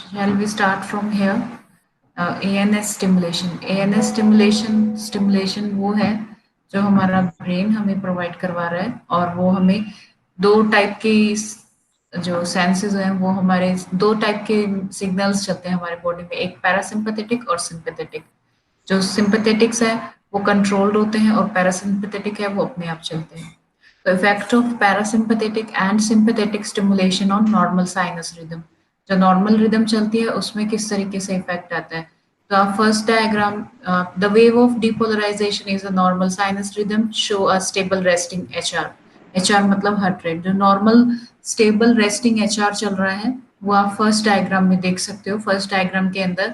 Shall we start from here? ANS stimulation. ANS stimulation वो है जो हमारा ब्रेन हमें प्रोवाइड करवा रहा है, और वो हमें दो टाइप की जो सेंसेस हैं, वो हमारे दो टाइप के सिग्नल्स चलते हैं हमारे बॉडी में, एक पैरासिम्पथेटिक और सिंपैथेटिक। जो सिंपैथेटिक्स है वो कंट्रोल्ड होते हैं, और पैरासिम्पथेटिक है वो अपने आप चलते हैं। तो effect of parasympathetic and sympathetic stimulation on normal sinus rhythm. जो नॉर्मल रिदम चलती है उसमें किस तरीके से इफेक्ट आता है। तो आप first diagram, the wave of depolarisation is a normal sinus rhythm show a stable resting HR. HR मतलब हार्ट रेट। जो नॉर्मल स्टेबल रेस्टिंग एचआर चल रहा है वो आप फर्स्ट डायग्राम में देख सकते हो। फर्स्ट डायग्राम के अंदर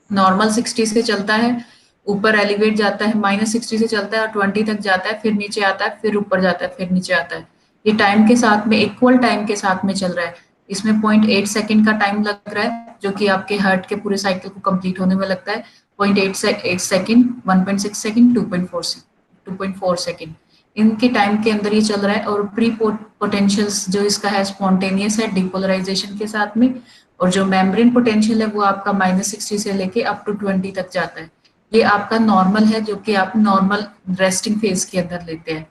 नॉर्मल 60 से चलता है, ऊपर एलिवेट जाता है, -60 से चलता है और 20 तक जाता है, फिर नीचे आता है, फिर ऊपर जाता है, फिर नीचे आता है। ये टाइम के साथ में, इक्वल टाइम के साथ में चल रहा है। इसमें 0.8 सेकंड का टाइम लग रहा है, जो कि आपके हार्ट के पूरे साइकिल को कंप्लीट होने में लगता है। 0.8 सेकंड, 1.6 सेकंड, 2.4 सेकंड, इनके टाइम के अंदर ये चल रहा है। और प्री पोटेंशियल्स जो इसका है स्पॉन्टेनियस है डिपोलराइजेशन के साथ में, और जो मेम्ब्रेन पोटेंशियल है वो आपका -60 से लेके अप टू 20 तक जाता है। ये आपका नॉर्मल है, जो कि आप नॉर्मल रेस्टिंग फेज के अंदर लेते हैं।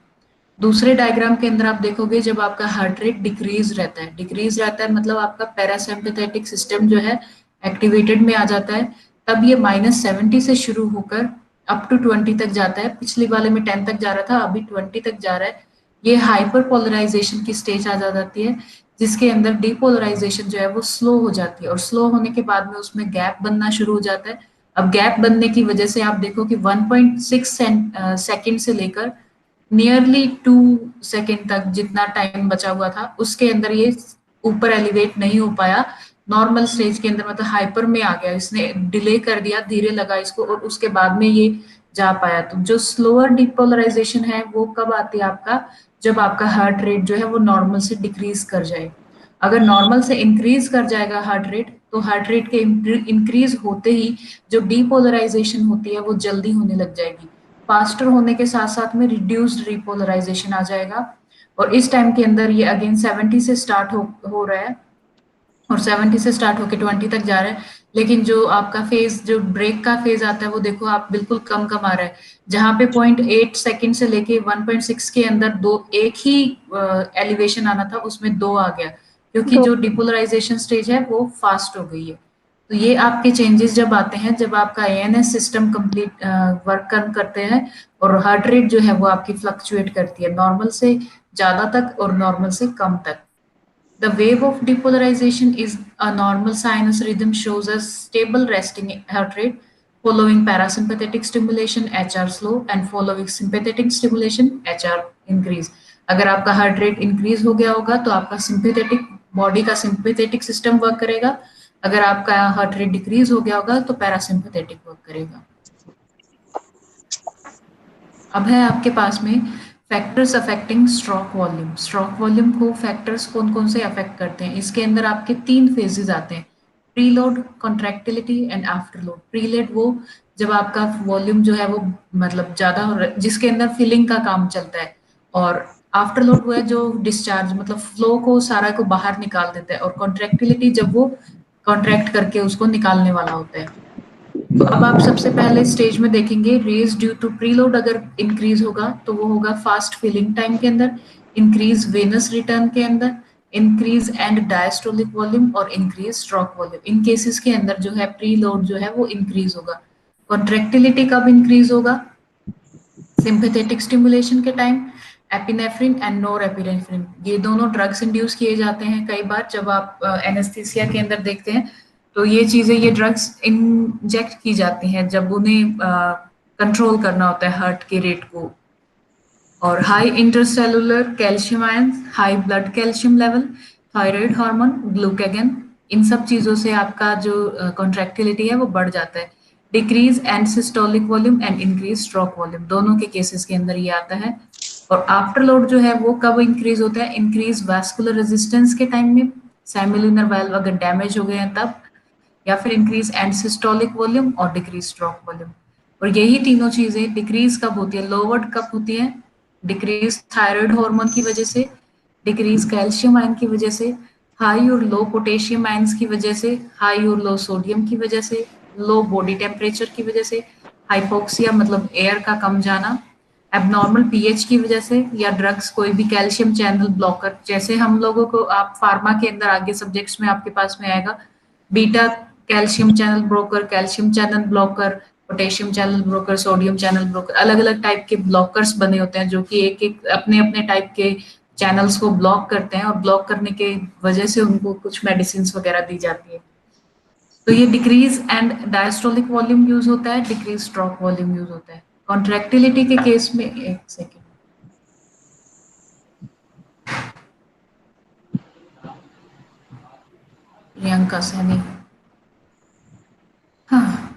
दूसरे डायग्राम के अंदर आप देखोगे जब आपका हार्ट रेट डिक्रीज रहता है मतलब आपका पैरासिम्पथेटिक सिस्टम जो है एक्टिवेटेड में आ जाता है। तब ये -70 से शुरू होकर अप टू 20 तक जाता है। पिछले वाले में 10 तक जा रहा था, अभी 20 तक जा रहा है। ये हाइपर पोलराइजेशन की स्टेज आ जाती है, जिसके अंदर डीपोलराइजेशन जो है वो स्लो हो जाती है, और स्लो होने के बाद में उसमें गैप बनना शुरू हो जाता है। अब गैप बनने की वजह से आप देखो कि 1.6 सेकंड से लेकर नियरली 2 सेकंड तक जितना टाइम बचा हुआ था उसके अंदर ये ऊपर एलिवेट नहीं हो पाया। नॉर्मल स्टेज के अंदर मतलब हाइपर में आ गया, इसने डिले कर दिया, धीरे लगा इसको, और उसके बाद में ये जा पाया। तो जो स्लोअर डिपोलराइजेशन है वो कब आती है आपका, जब आपका हार्ट रेट जो है वो नॉर्मल से डिक्रीज कर जाए। अगर नॉर्मल से इंक्रीज कर जाएगा हार्ट रेट, तो हार्ट रेट के इंक्रीज होते ही जो डीपोलराइजेशन होती है वो जल्दी होने लग जाएगी। फास्टर होने के साथ साथ में रिड्यूस्ड रिपोलराइजेशन आ जाएगा। और इस टाइम के अंदर ये अगेन 70 से स्टार्ट हो रहा है, और 70 से स्टार्ट होकर 20 तक जा रहा है। लेकिन जो आपका फेज, जो ब्रेक का फेज आता है वो देखो आप बिल्कुल कम कम आ रहा है। जहां पे 0.8 सेकंड से लेके 1.6 के अंदर दो एक ही एलिवेशन आना था, उसमें दो आ गया, क्योंकि दो। जो डिपोलराइजेशन स्टेज है वो फास्ट हो गई है। तो ये आपके चेंजेस जब आते हैं, जब आपका एएनएस सिस्टम कंप्लीट वर्क कम करते हैं, और हार्ट रेट जो है वो आपकी फ्लक्चुएट करती है नॉर्मल से ज्यादा तक और नॉर्मल से कम तक। The wave of depolarization is a normal sinus rhythm, shows a stable resting heart rate. Following parasympathetic stimulation HR slow, and following sympathetic stimulation HR increase. अगर आपका हार्ट रेट इंक्रीज हो गया होगा तो आपका सिंपैथेटिक, बॉडी का sympathetic system work करेगा। अगर आपका हार्ट रेट डिक्रीज हो गया होगा तो पैरासिम्पैथेटिक वर्क करेगा। अब है आपके पास में factors affecting stroke volume. Stroke volume को फैक्टर्स कौन कौन से अफेक्ट करते हैं, इसके अंदर आपके 3 फेजेस आते हैं, preload, contractility and afterload. Preload वो जब आपका वॉल्यूम जो है वो मतलब ज्यादा हो जिसके अंदर फिलिंग का काम चलता है, और आफ्टरलोड वो है जो डिस्चार्ज मतलब फ्लो को सारा को बाहर निकाल देता है, और कॉन्ट्रैक्टिलिटी जब वो कॉन्ट्रैक्ट करके उसको निकालने वाला होता है। तो अब आप सबसे पहले स्टेज में देखेंगे रेज ड्यू टू प्रीलोड अगर इंक्रीज होगा तो वो होगा फास्ट फिलिंग टाइम के अंदर, इंक्रीज वेनस रिटर्न के अंदर, इंक्रीज एंड डायस्टोलिक वॉल्यूम और इंक्रीज स्ट्रोक वॉल्यूम। इन केसेस के अंदर जो है प्रीलोड जो है वो इंक्रीज होगा। कॉन्ट्रेक्टिलिटी कब इंक्रीज होगा, सिंपैथेटिक स्टिमुलेशन के time. Epinephrine and NOR epinephrine, ये दोनों ड्रग्स इंड्यूस किए जाते हैं कई बार जब आप एनेस्थीसिया के अंदर देखते हैं। तो ये चीजें, ये ड्रग्स इंजेक्ट की जाती हैं जब उन्हें कंट्रोल करना होता है हार्ट के रेट को। और high intercellular calcium ions, high blood calcium level, thyroid hormone, glucagon, इन सब चीजों से आपका जो कॉन्ट्रैक्टिलिटी है वो बढ़ जाता है। Decrease and systolic volume and increase stroke volume, दोनों के केसेस के अंदर ये आता है। और आफ्टरलोड जो है वो कब इंक्रीज होता है, इंक्रीज वास्कुलर रेजिस्टेंस के टाइम में, सेमिलुनर वाल्व अगर डैमेज हो गए हैं तब, या फिर इंक्रीज एंड सिस्टोलिक वॉल्यूम और डिक्रीज स्ट्रोक वॉल्यूम। और यही तीनों चीजें डिक्रीज कब होती है, लोवर्ड कब होती है, डिक्रीज थायराइड हार्मोन की वजह से, डिक्रीज कैल्शियम आयन की वजह से, हाई और लो पोटेशियम आयंस की वजह से, हाई और लो सोडियम की वजह से, लो बॉडी टेम्परेचर की वजह से, हाइपोक्सिया मतलब एयर का कम जाना, एबनॉर्मल पीएच की वजह से, या ड्रग्स कोई भी कैल्शियम चैनल ब्लॉकर, जैसे हम लोगों को आप फार्मा के अंदर आगे सब्जेक्ट्स में आपके पास में आएगा beta calcium channel broker, calcium channel blocker, potassium channel broker, sodium channel broker, अलग अलग टाइप के ब्लॉकर्स बने होते हैं जो कि एक एक अपने अपने टाइप के चैनल्स को ब्लॉक करते हैं और ब्लॉक करने के वजह से उनको कुछ मेडिसिन वगैरह दी जाती है। तो ये decrease and diastolic volume use होता है, डिक्रीज स्ट्रोक वॉल्यूम यूज होता है। कॉन्ट्रैक्टिलिटी के केस में, एक सेकेंड, प्रियंका सैनी, हाँ,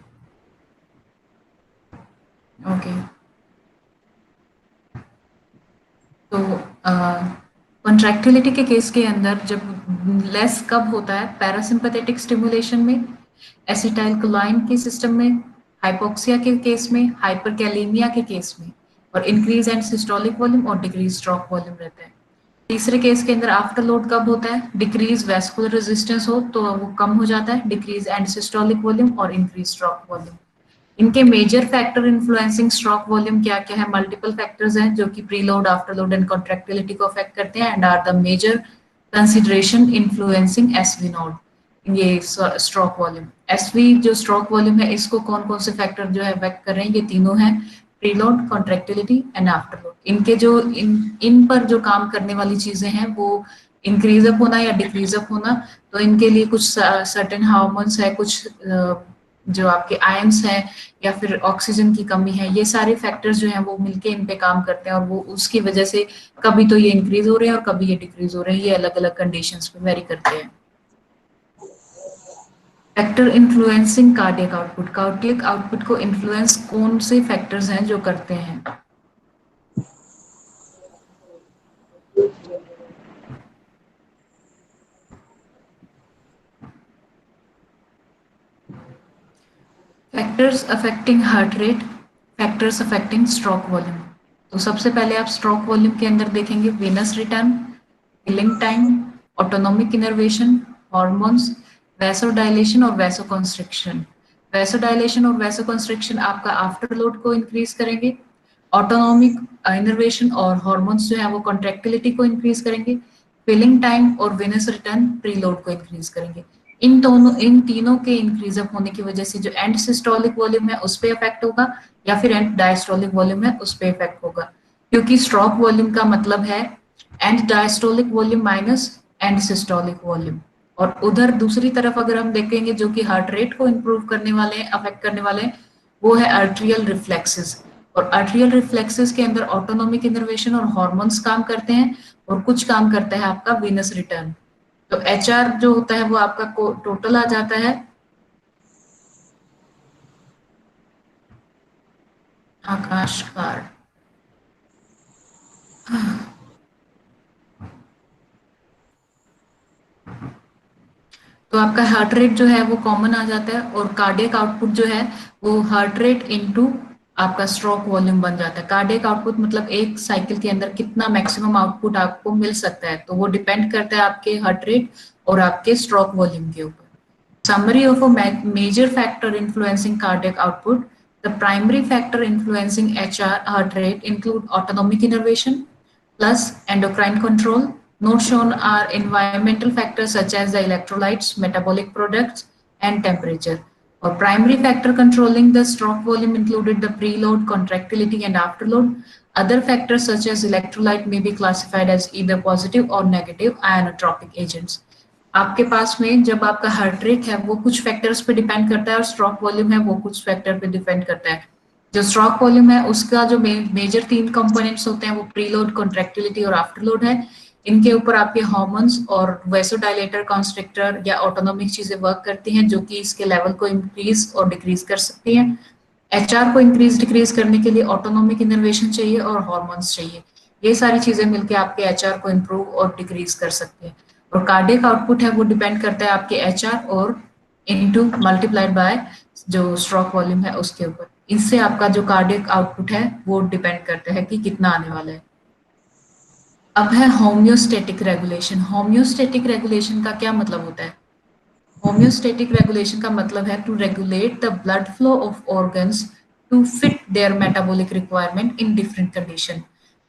ओके। तो कॉन्ट्रैक्टिलिटी के केस के अंदर जब लेस कब होता है, पैरासिम्पथेटिक स्टिमुलेशन में, एसिटाइलकोलाइन के सिस्टम में, हाइपोक्सिया के केस में, हाइपरकैलेमिया के केस में, और इंक्रीज एंड सिस्टोलिक वॉल्यूम और डिक्रीज स्ट्रोक वॉल्यूम रहता है। तीसरे केस के अंदर आफ्टर लोड कब होता है, डिक्रीज वेस्कुलर रेजिस्टेंस हो तो वो कम हो जाता है, डिक्रीज एंड सिस्टोलिक वॉल्यूम और इंक्रीज स्ट्रोक वॉल्यूम। इनके major factor influencing stroke volume क्या क्या है, मल्टीपल फैक्टर्स हैं जो कि preload, afterload and contractility को अफेक्ट करते हैं and are the major consideration influencing SV node, ये स्ट्रोक वॉल्यूम। एसवी जो स्ट्रोक वॉल्यूम है इसको कौन कौन से फैक्टर जो है अफेक्ट कर रहे हैं, ये तीनों हैं, preload, contractility and after load. इनके जो इन पर जो काम करने वाली चीजें हैं वो इंक्रीज अप होना या डिक्रीज अप होना। तो इनके लिए कुछ सर्टेन हार्मोन्स है, कुछ जो आपके आयंस हैं या फिर ऑक्सीजन की कमी है, ये सारे फैक्टर्स जो हैं वो मिलके इन पे काम करते हैं और वो उसकी वजह से कभी तो ये इंक्रीज हो रहे हैं और कभी ये डिक्रीज हो रहे हैं, ये अलग अलग कंडीशंस पे वेरी करते हैं। Factor influencing cardiac output, cardiac output को इन्फ्लुएंस कौन से फैक्टर्स हैं जो करते हैं? Factors affecting heart rate, factors affecting stroke volume. तो सबसे पहले आप स्ट्रोक वॉल्यूम के अंदर देखेंगे venous return, filling time, autonomic innervation, hormones, vasodilation और वैसोकंस्ट्रिक्शन। वैसोडाइलेशन और वैसोकंस्ट्रिक्शन आपका आफ्टर लोड को इंक्रीज करेंगे, ऑटोनोमिक इनर्वेशन और हॉर्मोन्स जो है वो कॉन्ट्रैक्टिलिटी को इंक्रीज करेंगे, फिलिंग टाइम और वेनस रिटर्न प्रीलोड को इंक्रीज करेंगे। इन तीनों के इंक्रीज अप होने की वजह से जो एंड सिस्टोलिक वॉल्यूम है उस पर इफेक्ट होगा या फिर एंड डायस्टोलिक वॉल्यूम है उस पर इफेक्ट होगा, क्योंकि स्ट्रोक वॉल्यूम का मतलब है and diastolic volume minus and systolic volume. और उधर दूसरी तरफ अगर हम देखेंगे जो कि हार्ट रेट को इंप्रूव करने वाले हैं, अफेक्ट करने वाले हैं, वो है आर्ट्रियल रिफ्लेक्सेस। और आर्ट्रियल रिफ्लेक्सेस के अंदर ऑटोनोमिक इनर्वेशन और हॉर्मोन्स काम करते हैं और कुछ काम करता है आपका वीनस रिटर्न। तो एच आर जो होता है वो आपका टोटल आ जाता है, आकाश कार्ड, तो आपका हार्ट रेट जो है वो कॉमन आ जाता है और कार्डियक आउटपुट जो है वो हार्ट रेट इनटू आपका स्ट्रोक वॉल्यूम बन जाता है। कार्डियक आउटपुट मतलब एक साइकिल के अंदर कितना मैक्सिमम आउटपुट आपको मिल सकता है, तो वो डिपेंड करता है आपके हार्ट रेट और आपके स्ट्रोक वॉल्यूम के ऊपर। Summary of a major factor influencing cardiac output. The primary factor influencing HR heart rate include autonomic innervation plus endocrine control. Not shown are environmental factors such as the electrolytes, metabolic products, and temperature. Or primary factor controlling the stroke volume included the preload, contractility, and afterload. Other factors such as electrolyte may be classified as either positive or negative ionotropic agents. आपके पास में जब आपका heart rate है वो कुछ factors पे depend करता है और स्ट्रोक वॉल्यूम है वो कुछ फैक्टर पे डिपेंड करता है। जो स्ट्रोक वॉल्यूम है उसका जो मेजर तीन कंपोनेंट्स होते हैं वो प्रीलोड, कॉन्ट्रैक्टिलिटी और आफ्टरलोड है। इनके ऊपर आपके हार्मोन्स और वैसोडाइलेटर, कॉन्स्ट्रिक्टर या ऑटोनोमिक चीजें वर्क करती हैं जो कि इसके लेवल को इंक्रीज और डिक्रीज कर सकती हैं। एचआर को इंक्रीज डिक्रीज करने के लिए ऑटोनोमिक इनर्वेशन चाहिए और हॉर्मोन्स चाहिए। ये सारी चीजें मिलकर आपके एचआर को इम्प्रूव और डिक्रीज कर सकते हैं। और कार्डियक आउटपुट है वो डिपेंड करता है आपके एचआर और इनटू मल्टीप्लाइड बाय जो स्ट्रोक वॉल्यूम है उसके ऊपर। इससे आपका जो कार्डियक आउटपुट है वो डिपेंड करता है कि कितना आने वाला है। अब है होम्योस्टेटिक रेगुलेशन। होम्योस्टेटिक रेगुलेशन का क्या मतलब होता है? होम्योस्टेटिक रेगुलेशन का मतलब है to regulate the blood flow of organs to fit their metabolic requirement in different condition.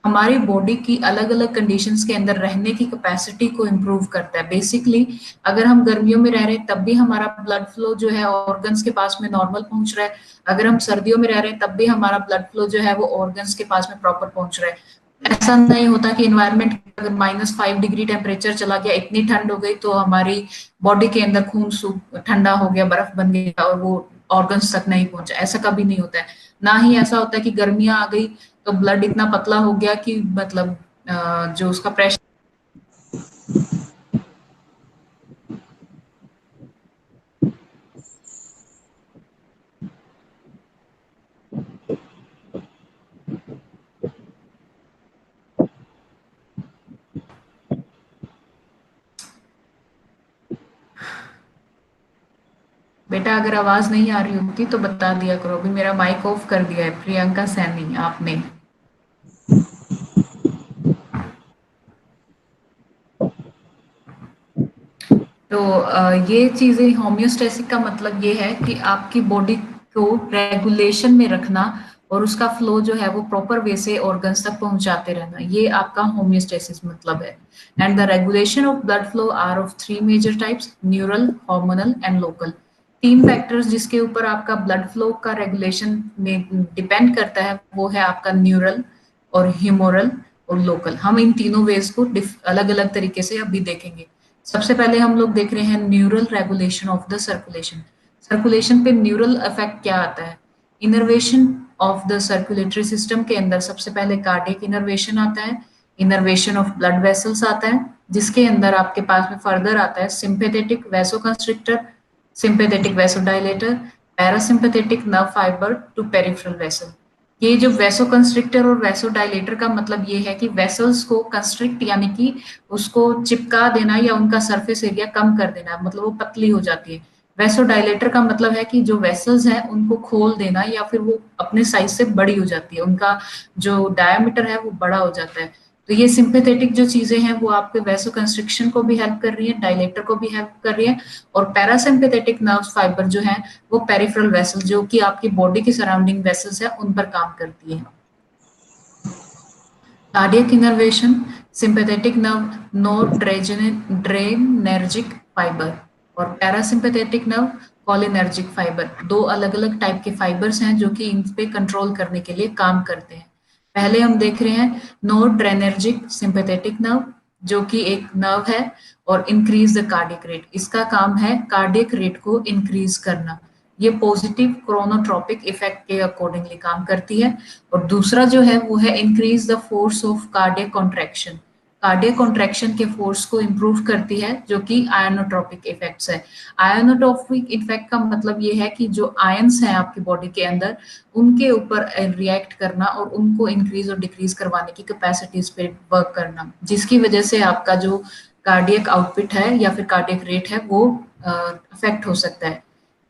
हमारी बॉडी की अलग अलग कंडीशंस के अंदर रहने की कैपेसिटी को इम्प्रूव करता है। बेसिकली अगर हम गर्मियों में रह रहे हैं तब भी हमारा ब्लड फ्लो जो है ऑर्गन्स के पास में नॉर्मल पहुंच रहा है, अगर हम सर्दियों में रह रहे हैं तब भी हमारा ब्लड फ्लो जो है वो ऑर्गन्स के पास में प्रॉपर पहुंच रहा है। ऐसा नहीं होता कि इन्वायरमेंट अगर -5 डिग्री टेम्परेचर चला गया, इतनी ठंड हो गई तो हमारी बॉडी के अंदर खून ठंडा हो गया, बर्फ बन गया और वो ऑर्गन्स तक नहीं पहुंचा। ऐसा कभी नहीं होता है। ना ही ऐसा होता है कि गर्मियां आ गई तो ब्लड इतना पतला हो गया कि मतलब जो उसका प्रेशर। बेटा अगर आवाज नहीं आ रही होती तो बता दिया करो। अभी मेरा माइक ऑफ कर दिया है प्रियंका सैनी आपने। तो ये चीजें होम्योस्टेसिस का मतलब ये है कि आपकी बॉडी को रेगुलेशन में रखना और उसका फ्लो जो है वो प्रॉपर वे से ऑर्गन्स तक पहुंचाते रहना, ये आपका होम्योस्टेसिस मतलब है। And the regulation of blood flow are of three major types: neural, hormonal and local. तीन फैक्टर्स जिसके ऊपर आपका ब्लड फ्लो का रेगुलेशन में डिपेंड करता है वो है आपका न्यूरल और ह्यूमोरल और लोकल। हम इन तीनों वेज को अलग अलग तरीके से अभी देखेंगे। सबसे पहले हम लोग देख रहे हैं neural regulation of the circulation. Circulation पे न्यूरल इफेक्ट क्या आता है? Innervation of the circulatory system के अंदर सबसे पहले कार्डियक इनर्वेशन आता है, इनर्वेशन ऑफ ब्लड वेसल्स आता है, जिसके अंदर आपके पास में फर्दर आता है sympathetic vasoconstrictor, sympathetic vasodilator, parasympathetic nerve fibre to peripheral vessel. ये जो वैसोकंस्ट्रिक्टर और वैसोडाइलेटर का मतलब ये है कि वेसल्स को कंस्ट्रिक्ट यानी कि उसको चिपका देना या उनका सरफेस एरिया कम कर देना, मतलब वो पतली हो जाती है। वैसोडाइलेटर का मतलब है कि जो वेसल्स हैं उनको खोल देना या फिर वो अपने साइज से बड़ी हो जाती है, उनका जो डायमीटर है वो बड़ा हो जाता है। तो ये सिंपेथेटिक जो चीजें हैं वो आपके वैसो कंस्ट्रिक्शन को भी हेल्प कर रही है, डायलेटर को भी हेल्प कर रही है। और पैरासिम्पेथेटिक नर्व फाइबर जो है वो पेरिफेरल वेसल जो कि आपकी बॉडी की सराउंडिंग वेसल्स है उन पर काम करती है। Cardiac innervation, sympathetic nerve noradrenergic fibre और पैरासिम्पैथेटिक नर्व कोलिनर्जिक फाइबर। दो अलग अलग टाइप के फाइबर्स हैं जो कि इन पे कंट्रोल करने के लिए काम करते हैं। पहले हम देख रहे हैं नोड्रेनर्जिक सिंपैथेटिक नर्व, जो कि एक नर्व है और इंक्रीज द कार्डियक रेट। इसका काम है कार्डियक रेट को इंक्रीज करना। ये पॉजिटिव क्रोनोट्रोपिक इफेक्ट के अकॉर्डिंगली काम करती है। और दूसरा जो है वो है increase the force of cardiac contraction. Cardiac contraction के फोर्स को इंप्रूव करती है, जो कि आयोनोट्रोपिक इफेक्ट्स है। आयोनोट्रोपिक इफेक्ट का मतलब ये है कि जो आयंस हैं आपकी बॉडी के अंदर उनके ऊपर रिएक्ट करना और उनको इंक्रीज और डिक्रीज करवाने की कैपेसिटीज पे वर्क करना, जिसकी वजह से आपका जो कार्डियक आउटपुट है या फिर कार्डियक रेट है वो अफेक्ट हो सकता है।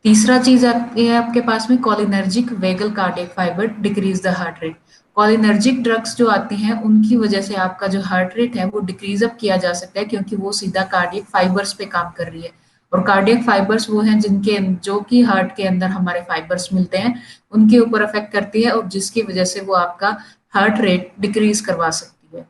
तीसरा चीज आती है आपके पास में cholinergic vagal cardiac fibre decrease the heart rate. Cholinergic drugs जो आती हैं उनकी वजह से आपका जो हार्ट रेट है वो डिक्रीज अप किया जा सकता है, क्योंकि वो सीधा कार्डियक फाइबर्स पे काम कर रही है। और कार्डियक फाइबर्स वो हैं जिनके जो कि हार्ट के अंदर हमारे फाइबर्स मिलते हैं उनके ऊपर अफेक्ट करती है और जिसकी वजह से वो आपका हार्ट रेट डिक्रीज करवा सकती है।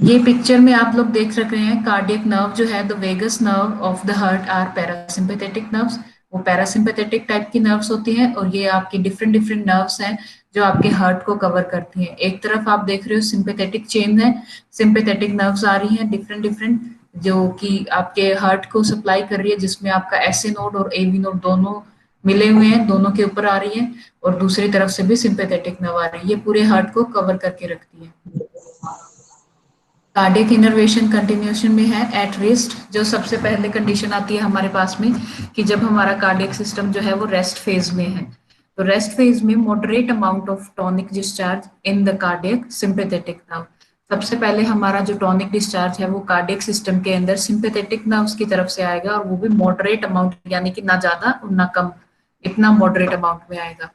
ये पिक्चर में आप लोग देख सक रहे हैं कार्डियक नर्व जो है the vagus nerve of the heart are parasympathetic nerves. वो पैरासिम्पेथेटिक टाइप की नर्व्स होती हैं और ये आपकी डिफरेंट डिफरेंट नर्व्स हैं जो आपके हार्ट को कवर करती हैं। एक तरफ आप देख रहे हो सिंपेथेटिक चेन है, सिंपेथेटिक नर्व्स आ रही हैं डिफरेंट डिफरेंट जो कि आपके हार्ट को सप्लाई कर रही है, जिसमें आपका एसए नोड और एवी नोड दोनों मिले हुए हैं, दोनों के ऊपर आ रही है। और दूसरी तरफ से भी सिंपेथेटिक नर्व आ रही है, ये पूरे हार्ट को कवर करके रखती है। कार्डियक इनर्वेशन कंटिन्यूएशन में है एट रेस्ट। जो सबसे पहले कंडीशन आती है हमारे पास में कि जब हमारा कार्डियक सिस्टम जो है वो रेस्ट फेज में है, तो रेस्ट फेज में moderate amount of tonic discharge in the cardiac sympathetic nerve. सबसे पहले हमारा जो टॉनिक डिस्चार्ज है वो कार्डियक सिस्टम के अंदर सिंपेथेटिक नर्व्स की तरफ से आएगा और वो भी मॉडरेट अमाउंट, यानी कि ना ज्यादा और ना कम, इतना मॉडरेट अमाउंट में आएगा।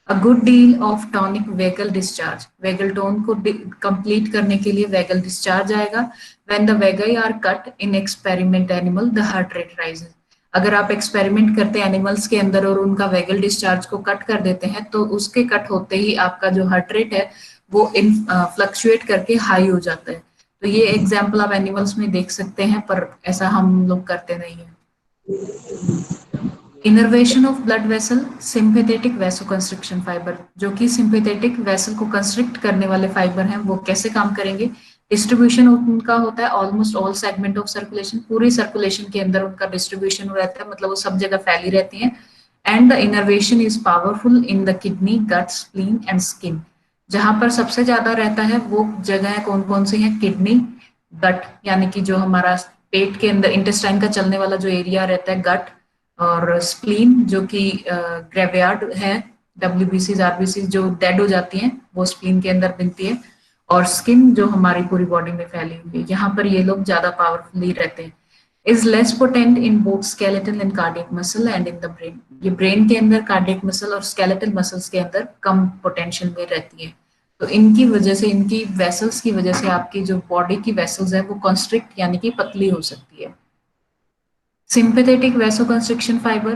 A good deal of tonic vagal discharge, vagal tone को कंप्लीट करने के लिए वेगल डिस्चार्ज आएगा। When the vagi are cut in experiment animal the heart rate rises. अगर आप एक्सपेरिमेंट करते हैं एनिमल्स के अंदर और उनका वेगल डिस्चार्ज को कट कर देते हैं तो उसके कट होते ही आपका जो हार्ट रेट है वो इन फ्लक्चुएट करके हाई हो जाता है। तो ये एग्जाम्पल आप एनिमल्स में देख सकते हैं, पर ऐसा हम लोग करते नहीं है। Innervation of blood vessel, sympathetic vasoconstriction fibre, जो कि सिंपेथेटिक वेसल को कंस्ट्रिक्ट करने वाले फाइबर हैं, वो कैसे काम करेंगे? डिस्ट्रीब्यूशन उनका होता है almost all segment of circulation, पूरी सर्कुलेशन के अंदर उनका डिस्ट्रीब्यूशन रहता है, मतलब वो सब जगह फैली रहती हैं। And the innervation is powerful in the kidney, gut, spleen and skin. जहां पर सबसे ज्यादा रहता है वो जगह कौन कौन सी है? किडनी, गट यानी कि जो हमारा पेट के अंदर इंटेस्टाइन का चलने वाला जो एरिया रहता है, गट, और स्प्लीन जो कि ग्रेवयार्ड है, डब्ल्यूबीसी आरबीसी जो डेड हो जाती हैं वो स्प्लीन के अंदर बनती है, और स्किन जो हमारी पूरी बॉडी में फैली हुई है, यहाँ पर ये लोग ज्यादा पावरफुली रहते हैं। Is less potent in both skeletal and cardiac muscle and in the brain. ये ब्रेन के अंदर, कार्डियक मसल और स्केलेटल मसल्स के अंदर कम पोटेंशियल में रहती है। तो इनकी वजह से, इनकी वेसल्स की वजह से आपकी जो बॉडी की वेसल्स है वो कॉन्स्ट्रिक्ट यानी कि पतली हो सकती है। Sympathetic vasoconstriction fiber,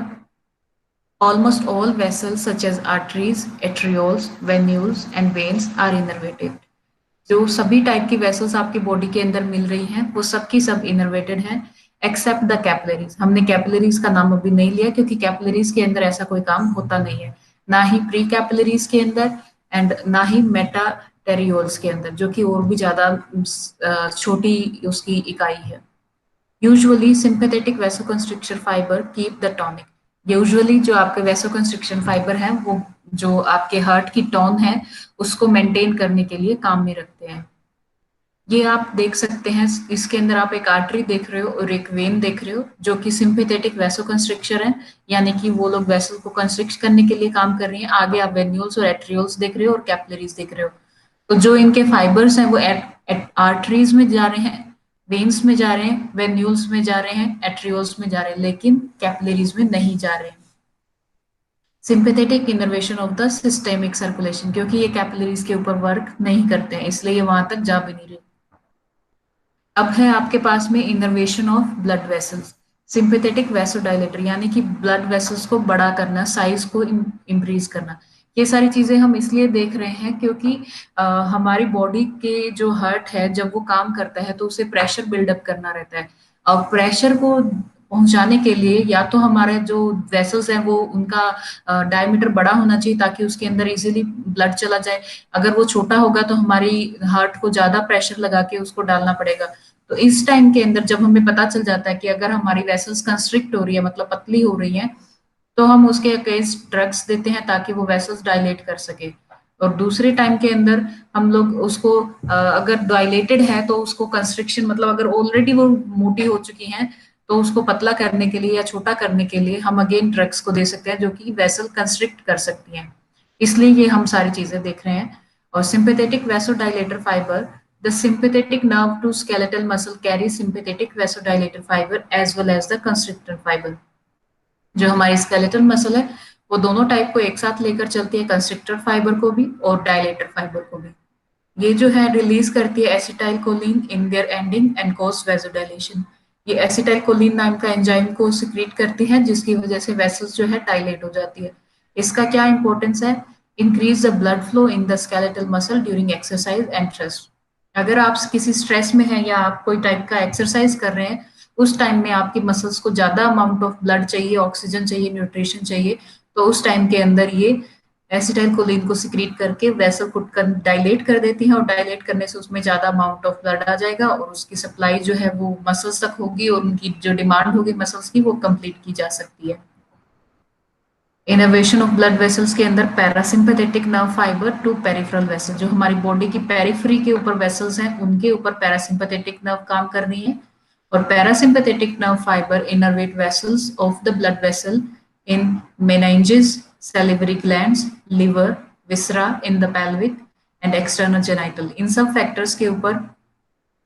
almost all vessels such as arteries, arterioles, venules and veins are innervated. जो सभी टाइप की वेसल्स आपकी बॉडी के अंदर मिल रही हैं वो सब की सब इनर्वेटेड हैं, एक्सेप्ट द कैपिलरीज। हमने कैपिलरीज का नाम अभी नहीं लिया क्योंकि कैपिलरीज के अंदर ऐसा कोई काम होता नहीं है, ना ही प्री कैपिलरीज के अंदर एंड ना ही मेटाटेरियोल्स के अंदर, जो कि और भी ज्यादा छोटी उसकी इकाई है। Usually sympathetic vasoconstriction fibre keep the tonic. Usually जो आपके वैसोकंस्ट्रिक्शन फाइबर हैं वो जो आपके हार्ट की टोन है उसको मेंटेन करने के लिए काम में रखते हैं। ये आप देख सकते हैं, इसके अंदर आप एक आर्टरी देख रहे हो और एक वेन देख रहे हो जो कि सिंपेथेटिक वैसोकंस्ट्रिक्शन है, यानी कि वो लोग वेसल को कंस्ट्रिक्ट करने के लिए काम कर रही हैं। आगे आप वेन्यूल्स और एट्रियोल्स देख रहे हो और कैपिलरीज देख रहे हो। तो जो इनके फाइबर्स हैं वो आर्टरीज में जा रहे हैं, वेन्स में जा रहे हैं, वेन्यूल्स में जा रहे हैं, एट्रियोल्स में जा रहे हैं, लेकिन कैपिलरीज में नहीं जा रहे हैं। Sympathetic innervation of the systemic circulation, क्योंकि ये कैपिलरीज के ऊपर वर्क नहीं करते हैं इसलिए ये वहां तक जा भी नहीं रहे। अब है आपके पास में innervation of blood vessels, sympathetic vasodilator यानी कि ब्लड वेसल्स को बड़ा करना, साइज को इंक्रीज करना। ये सारी चीजें हम इसलिए देख रहे हैं क्योंकि हमारी बॉडी के जो हार्ट है जब वो काम करता है तो उसे प्रेशर बिल्डअप करना रहता है, और प्रेशर को पहुंचाने के लिए या तो हमारे जो वेसल्स हैं वो उनका डायमीटर बड़ा होना चाहिए ताकि उसके अंदर इजीली ब्लड चला जाए। अगर वो छोटा होगा तो हमारी हार्ट को ज्यादा प्रेशर लगा के उसको डालना पड़ेगा। तो इस टाइम के अंदर जब हमें पता चल जाता है कि अगर हमारी वेसल्स कंस्ट्रिक्ट हो रही है मतलब पतली हो रही है, तो हम उसके अगेंस्ट ड्रग्स देते हैं ताकि वो वेसल्स डायलेट कर सके। और दूसरे टाइम के अंदर हम लोग उसको अगर डायलेटेड है तो उसको कंस्ट्रिक्शन, मतलब अगर ऑलरेडी वो मोटी हो चुकी हैं तो उसको पतला करने के लिए या छोटा करने के लिए हम अगेन ड्रग्स को दे सकते हैं जो कि वेसल कंस्ट्रिक्ट कर सकती हैं। इसलिए ये हम सारी चीजें देख रहे हैं। और sympathetic vasodilator fibre, the sympathetic nerve to skeletal muscle carry sympathetic vasodilator fibre as well as the constrictor fibre. जो हमारी स्केलेटल मसल है वो दोनों टाइप को एक साथ लेकर चलती है, कंस्ट्रिक्टर फाइबर को भी और डायलेटर फाइबर को भी। ये जो है रिलीज करती है acetyl choline in their ending and cause vasodilation. ये एसिटाइल कोलिन नाम का एंजाइम को सिक्रीट करती है जिसकी वजह से वेसल्स जो है डायलेट हो जाती है। इसका क्या इंपॉर्टेंस है? Increase the blood flow in the skeletal muscle during exercise and stress. अगर आप किसी स्ट्रेस में हैं या आप कोई टाइप का एक्सरसाइज कर रहे हैं, उस टाइम में आपकी मसल्स को ज्यादा अमाउंट ऑफ ब्लड चाहिए, ऑक्सीजन चाहिए, न्यूट्रिशन चाहिए, तो उस टाइम के अंदर ये एसिटाइल कोलिन को सिक्रीट करके वेसल को डायलेट कर देती है, और डायलेट करने से उसमें ज्यादा अमाउंट ऑफ ब्लड आ जाएगा और उसकी सप्लाई जो है वो मसल्स तक होगी और उनकी जो डिमांड होगी मसल्स की वो कंप्लीट की जा सकती है। इनर्वेशन ऑफ ब्लड वेसल्स के अंदर parasympathetic nerve fibre to peripheral vessel, जो हमारी बॉडी की पेरिफेरी के ऊपर वेसल्स हैं उनके ऊपर पैरासिम्पथेटिक नर्व काम कर रही है। और parasympathetic nerve fibre innervate vessels of the blood vessel in meninges, salivary glands, liver, viscera in the pelvic and external genital। इन सब फैक्टर्स के ऊपर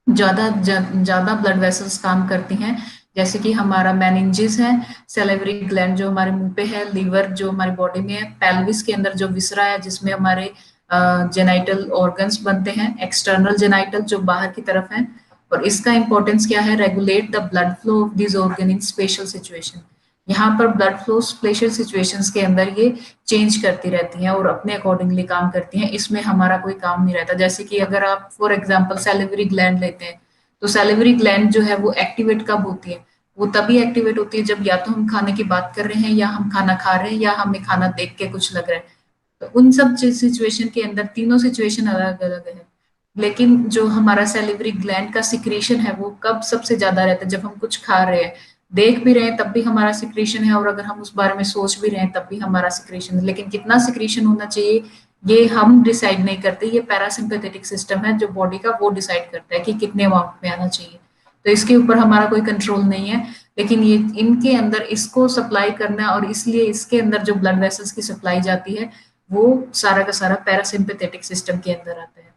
ज्यादा ज्यादा ब्लड वेसल्स काम करती हैं जैसे कि हमारा मेनिंजेस है, सैलिवरी ग्लैंड जो हमारे मुंह पे है, लीवर जो हमारी बॉडी में है, पेल्विस के अंदर जो विसरा है जिसमें हमारे जेनाइटल ऑर्गन्स बनते हैं, एक्सटर्नल जेनाइटल जो बाहर की तरफ है। और इसका इंपॉर्टेंस क्या है, regulate the blood flow of this organ in special situation. यहाँ पर ब्लड फ्लो स्पेशल सिचुएशंस के अंदर ये चेंज करती रहती हैं और अपने अकॉर्डिंगली काम करती हैं, इसमें हमारा कोई काम नहीं रहता। जैसे कि अगर आप फॉर एग्जांपल सैलिवरी ग्लैंड लेते हैं, तो सैलिवरी ग्लैंड जो है वो एक्टिवेट कब होती है, वो तभी एक्टिवेट होती है जब या तो हम खाने की बात कर रहे हैं, या हम खाना खा रहे हैं, या हमें खाना देख के कुछ लग रहा है। तो उन सब सिचुएशन के अंदर तीनों सिचुएशन अलग अलग है। लेकिन जो हमारा सैलिवरी ग्लैंड का सिक्रीशन है वो कब सबसे ज्यादा रहता है, जब हम कुछ खा रहे हैं, देख भी रहे हैं तब भी हमारा सिक्रीशन है, और अगर हम उस बारे में सोच भी रहे हैं तब भी हमारा सिक्रीशन है। लेकिन कितना सिक्रीशन होना चाहिए ये हम डिसाइड नहीं करते, ये पैरासिम्पैथेटिक सिस्टम है जो बॉडी का, वो डिसाइड करता है कि कितने अमाउंट में आना चाहिए। तो इसके ऊपर हमारा कोई कंट्रोल नहीं है। लेकिन ये इनके अंदर इसको सप्लाई करना, और इसलिए इसके अंदर जो ब्लड वेसल्स की सप्लाई जाती है वो सारा का सारा पैरासिम्पैथेटिक सिस्टम के अंदर आता है।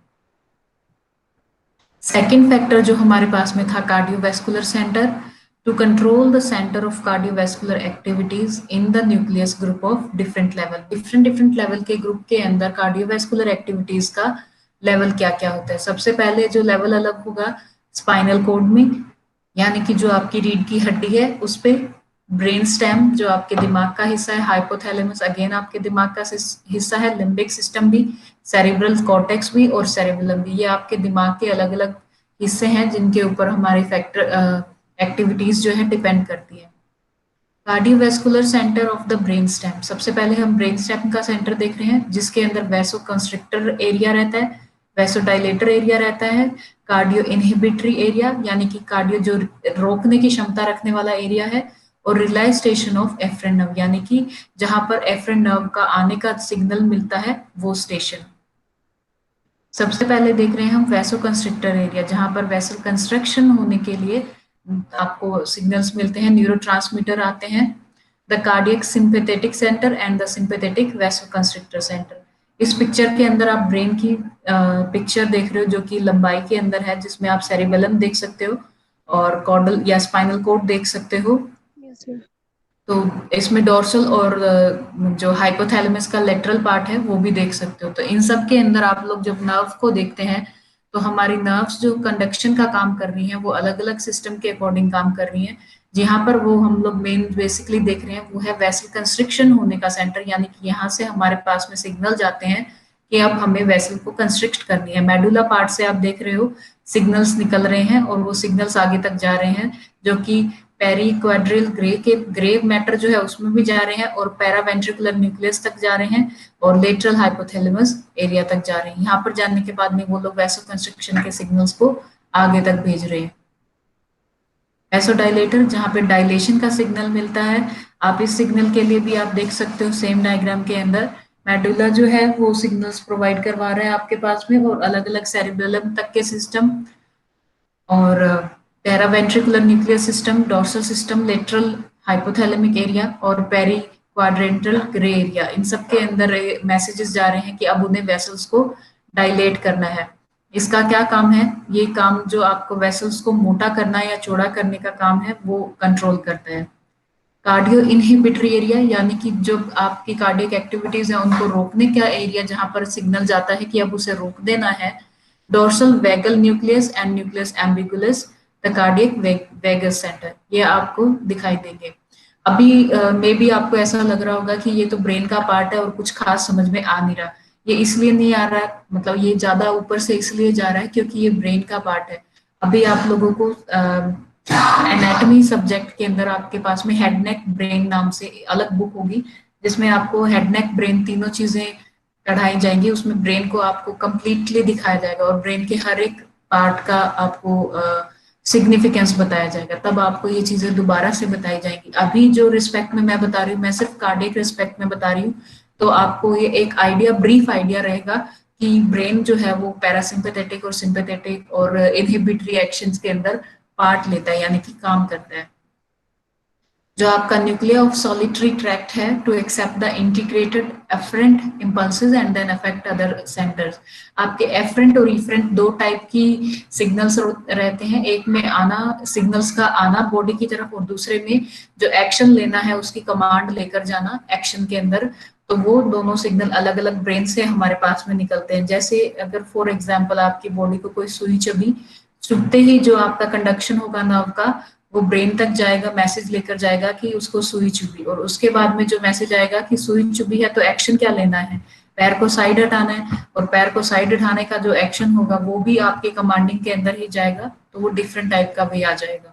सेकेंड फैक्टर जो हमारे पास में था, cardiovascular centre, to control the centre of cardiovascular activities in the nucleus group of different level. Different different level के ग्रुप के अंदर कार्डियोवैस्कुलर एक्टिविटीज का लेवल क्या क्या होता है। सबसे पहले जो लेवल अलग होगा स्पाइनल कॉर्ड में, यानी कि जो आपकी रीढ़ की हड्डी है उस पे, ब्रेन स्टेम जो आपके दिमाग का हिस्सा है, हाइपोथैलेमस अगेन आपके दिमाग का हिस्सा है, लिम्बिक सिस्टम भी, सेरिब्रल कॉर्टेक्स भी और सेरेबेलम भी, ये आपके दिमाग के अलग अलग हिस्से हैं जिनके ऊपर हमारे फैक्टर एक्टिविटीज जो है डिपेंड करती है। Cardiovascular centre of the brain stem, सबसे पहले हम ब्रेन स्टेम का सेंटर देख रहे हैं जिसके अंदर वैसो कंस्ट्रिक्टर एरिया रहता है, वैसो डायलेटर एरिया रहता है, कार्डियो इनहिबिटरी एरिया यानी कि कार्डियो जो रोकने की क्षमता रखने वाला एरिया है, और रिलाई स्टेशन ऑफ एफ्रेन नर्व यानी कि जहां पर एफ्रेन नर्व का आने का सिग्नल मिलता है वो स्टेशन। सबसे पहले देख रहे हैं हम वैसो कंस्ट्रिक्टर एरिया, जहां पर वेसल कंस्ट्रक्शन होने के लिए आपको सिग्नल्स मिलते हैं, न्यूरोट्रांसमीटर आते हैं। The cardiac sympathetic centre and the sympathetic vaso constrictor centre. इस पिक्चर के अंदर आप ब्रेन की पिक्चर देख रहे हो जो कि लंबाई के अंदर है, जिसमें आप सेरिबेलम देख सकते हो और कॉर्डल या स्पाइनल कॉर्ड देख सकते हो। Yes, sir. तो इसमें डोर्सल और जो हाइपोथैलेमस का लेटरल पार्ट है वो भी देख सकते हो। तो इन सब के अंदर आप लोग जब नर्व को देखते हैं तो हमारी नर्व्स जो कंडक्शन का काम कर रही हैं वो अलग अलग सिस्टम के अकॉर्डिंग काम कर रही हैं। जहाँ पर वो हम लोग मेन बेसिकली देख रहे हैं वो है वेसल कंस्ट्रिक्शन होने का सेंटर, यानी कि यहाँ से हमारे पास में सिग्नल जाते हैं कि अब हमें वेसल को कंस्ट्रिक्ट करनी है। मेडुला पार्ट से आप देख रहे हो सिग्नल्स निकल रहे हैं और वो सिग्नल्स आगे तक जा रहे हैं, जो कि पेरी क्वाड्रिल ग्रे मैटर जो है उसमें भी जा रहे हैं और पैरावेंट्रिकुलर न्यूक्लियस तक जा रहे हैं और लेटरल हाइपोथैलेमस एरिया तक जा रहे हैं। यहाँ पर जाने के बाद में वो लोग वैसो कंस्ट्रक्शन के सिग्नल्स को आगे तक भेज रहे हैं। वैसोडाइलेटर जहाँ पे डायलेशन का सिग्नल मिलता है, आप इस सिग्नल के लिए भी आप देख सकते हो सेम डायग्राम के अंदर मेडुला जो है वो सिग्नल्स प्रोवाइड करवा रहा है आपके पास में, और अलग अलग सेरिबेलम तक के सिस्टम और paraventricular nucleus system, dorsal system, lateral hypothalamic area और पेरी क्वाड्रेंटल ग्रे एरिया, इन सब के अंदर मैसेजेस जा रहे हैं कि अब उन्हें वेसल्स को डायलेट करना है। इसका क्या काम है, ये काम जो आपको वेसल्स को मोटा करना या चौड़ा करने का काम है वो कंट्रोल करता है। कार्डियो इनहिबिटरी एरिया यानी कि जो आपकी कार्डियक एक्टिविटीज है उनको रोकने का एरिया, जहां पर सिग्नल जाता है कि अब उसे रोक देना है। Dorsal vagal nucleus and nucleus ambiguus, the cardiac vagus centre, ये आपको दिखाई देंगे। अभी मे बी आपको ऐसा लग रहा होगा कि ये तो ब्रेन का पार्ट है और कुछ खास समझ में आ नहीं रहा। ये इसलिए नहीं आ रहा है, मतलब ये ज्यादा ऊपर से इसलिए जा रहा है क्योंकि ये ब्रेन का पार्ट है। अभी आप लोगों को एनाटॉमी सब्जेक्ट के अंदर आपके पास में हेड नेक ब्रेन नाम से अलग बुक होगी, जिसमें आपको हेड नेक ब्रेन तीनों चीजें पढ़ाई जाएंगी। उसमें ब्रेन को आपको कंप्लीटली दिखाया जाएगा और ब्रेन के हर एक पार्ट का आपको सिग्निफिकेंस बताया जाएगा, तब आपको ये चीजें दोबारा से बताई जाएंगी। अभी जो रिस्पेक्ट में मैं बता रही हूँ मैं सिर्फ कार्डियक रिस्पेक्ट में बता रही हूँ, तो आपको ये एक आइडिया, ब्रीफ आइडिया रहेगा कि ब्रेन जो है वो पैरासिम्पैथेटिक और सिंपैथेटिक और इनहिबिटरी एक्शंस के अंदर पार्ट लेता है, यानी कि काम करता है। जो आपका न्यूक्लियर ऑफ सॉलिटरी ट्रैक्ट है to accept the integrated afferent impulses and then affect other centres. आपके एफरेंट और इफरेंट दो टाइप की सिग्नल्स रहते हैं, एक में आना, सिग्नल्स का आना बॉडी की तरफ, और दूसरे में जो एक्शन लेना है उसकी कमांड लेकर जाना एक्शन के अंदर। तो वो दोनों सिग्नल अलग अलग ब्रेन से हमारे पास में निकलते हैं। जैसे अगर फॉर एग्जाम्पल आपकी बॉडी को कोई सुई चुभी, चुभते ही जो आपका कंडक्शन होगा नर्व का, वो ब्रेन तक जाएगा, मैसेज लेकर जाएगा कि उसको सुई चुभी, और उसके बाद में जो मैसेज आएगा कि सुई चुभी है तो एक्शन क्या लेना है, पैर को साइड हटाना है, और पैर को साइड हटाने का जो एक्शन होगा वो भी आपके कमांडिंग के अंदर ही जाएगा, तो वो डिफरेंट टाइप का भी आ जाएगा।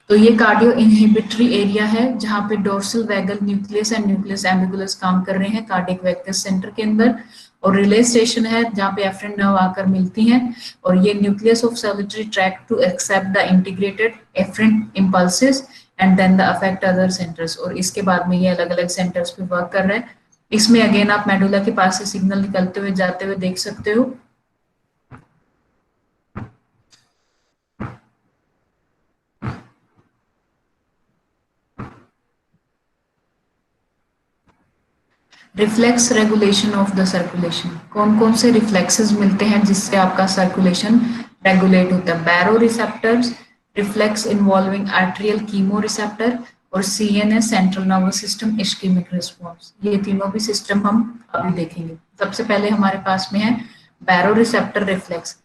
तो ये कार्डियो इनहिबिटरी एरिया है जहाँ पे dorsal vagal nucleus and nucleus ambiguus काम कर रहे हैं कार्डियक वैगस सेंटर के अंदर, और रिले स्टेशन है जहाँ पे एफरेंट नर्व आकर मिलती हैं, और ये nucleus of solitary tract to accept the integrated afferent impulses and then the affect other centres, और इसके बाद में ये अलग अलग सेंटर्स पे वर्क कर रहे हैं। इसमें अगेन आप मेडुला के पास से सिग्नल निकलते हुए जाते हुए देख सकते हो। Reflex regulation of the circulation, कौन कौन से रिफ्लेक्सेस मिलते हैं जिससे आपका सर्कुलेशन रेगुलेट होता है? Baroreceptors, reflex involving arterial chemoreceptor, और CNS central nervous system ischemic response. ये तीनों भी सिस्टम हम अभी देखेंगे। सबसे पहले हमारे पास में है baroreceptor reflex.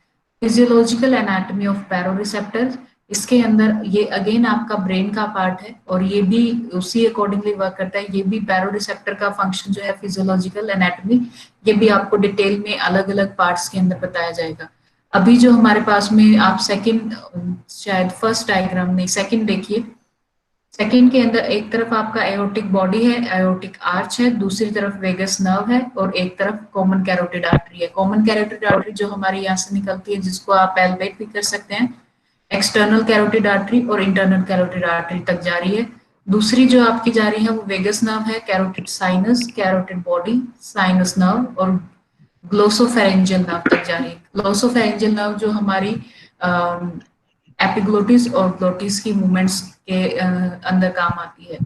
Physiological anatomy of baroreceptor, इसके अंदर ये अगेन आपका ब्रेन का पार्ट है, और ये भी उसी अकॉर्डिंगली वर्क करता है। ये भी बैरो रिसेप्टर का फंक्शन जो है फिजियोलॉजिकल एनाटॉमी, ये भी आपको डिटेल में अलग अलग पार्ट्स के अंदर बताया जाएगा। अभी जो हमारे पास में आप सेकंड, शायद फर्स्ट डायग्राम नहीं सेकंड देखिए। सेकंड के अंदर एक तरफ आपका एओर्टिक बॉडी है, एओर्टिक आर्च है, दूसरी तरफ वेगस नर्व है, और एक तरफ कॉमन कैरोटिड आर्टरी है। कॉमन कैरोटिड आर्टरी जो हमारी यहाँ से निकलती है, जिसको आप एल्वेट भी कर सकते हैं, एक्सटर्नल कैरोटिड आर्टरी और इंटरनल कैरोटिड आर्टरी तक जा रही है। दूसरी जो आपकी जा रही है वो वेगस नर्व है, carotid sinus, carotid body, sinus nerve, और ग्लोसोफेरेंजियल नर्व तक जा रही है। ग्लोसोफेरेंजियल नर्व जो हमारी एपिग्लोटिस और ग्लोटिस की मूवमेंट्स के अंदर काम आती है।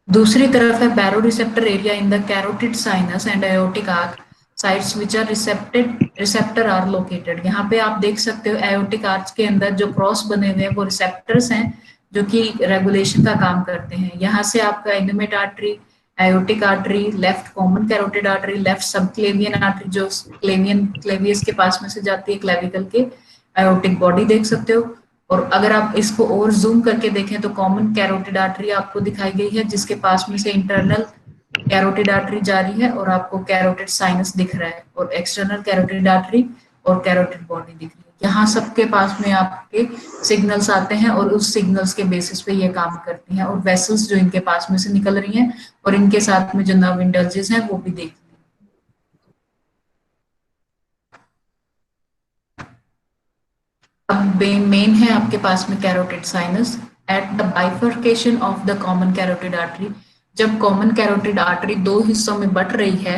दूसरी तरफ है baroreceptor area in the carotid sinus and aortic arch sites which are receptor are located. यहाँ पे आप देख सकते हो एओर्टिक आर्च के अंदर जो क्रॉस बने हुए हैं वो रिसेप्टर्स हैं जो कि रेगुलेशन का काम करते हैं। यहाँ से आपका innominate artery, aortic artery, left common carotid artery, left subclavian artery जो क्लेवियस के पास में से जाती है, क्लेविकल के, एओर्टिक बॉडी देख सकते हो। और अगर आप इसको और जूम करके देखें तो कॉमन कैरोटिड आर्टरी आपको दिखाई गई है, जिसके पास में से इंटरनल कैरोटिड आर्टरी जा रही है, और आपको कैरोटिड साइनस दिख रहा है, और एक्सटर्नल कैरोटिड आर्टरी और कैरोटिड बॉडी दिख रही है। यहाँ सबके पास में आपके सिग्नल्स आते हैं, और उस सिग्नल्स के बेसिस पे ये काम करती हैं, और वेसल्स जो इनके पास में से निकल रही हैं, और इनके साथ में जो नर्व इंडल्जेस हैं वो भी देख। अब मेन है आपके पास में carotid sinus at the bifurcation of the common carotid artery. जब कॉमन कैरोटिड आर्टरी दो हिस्सों में बट रही है,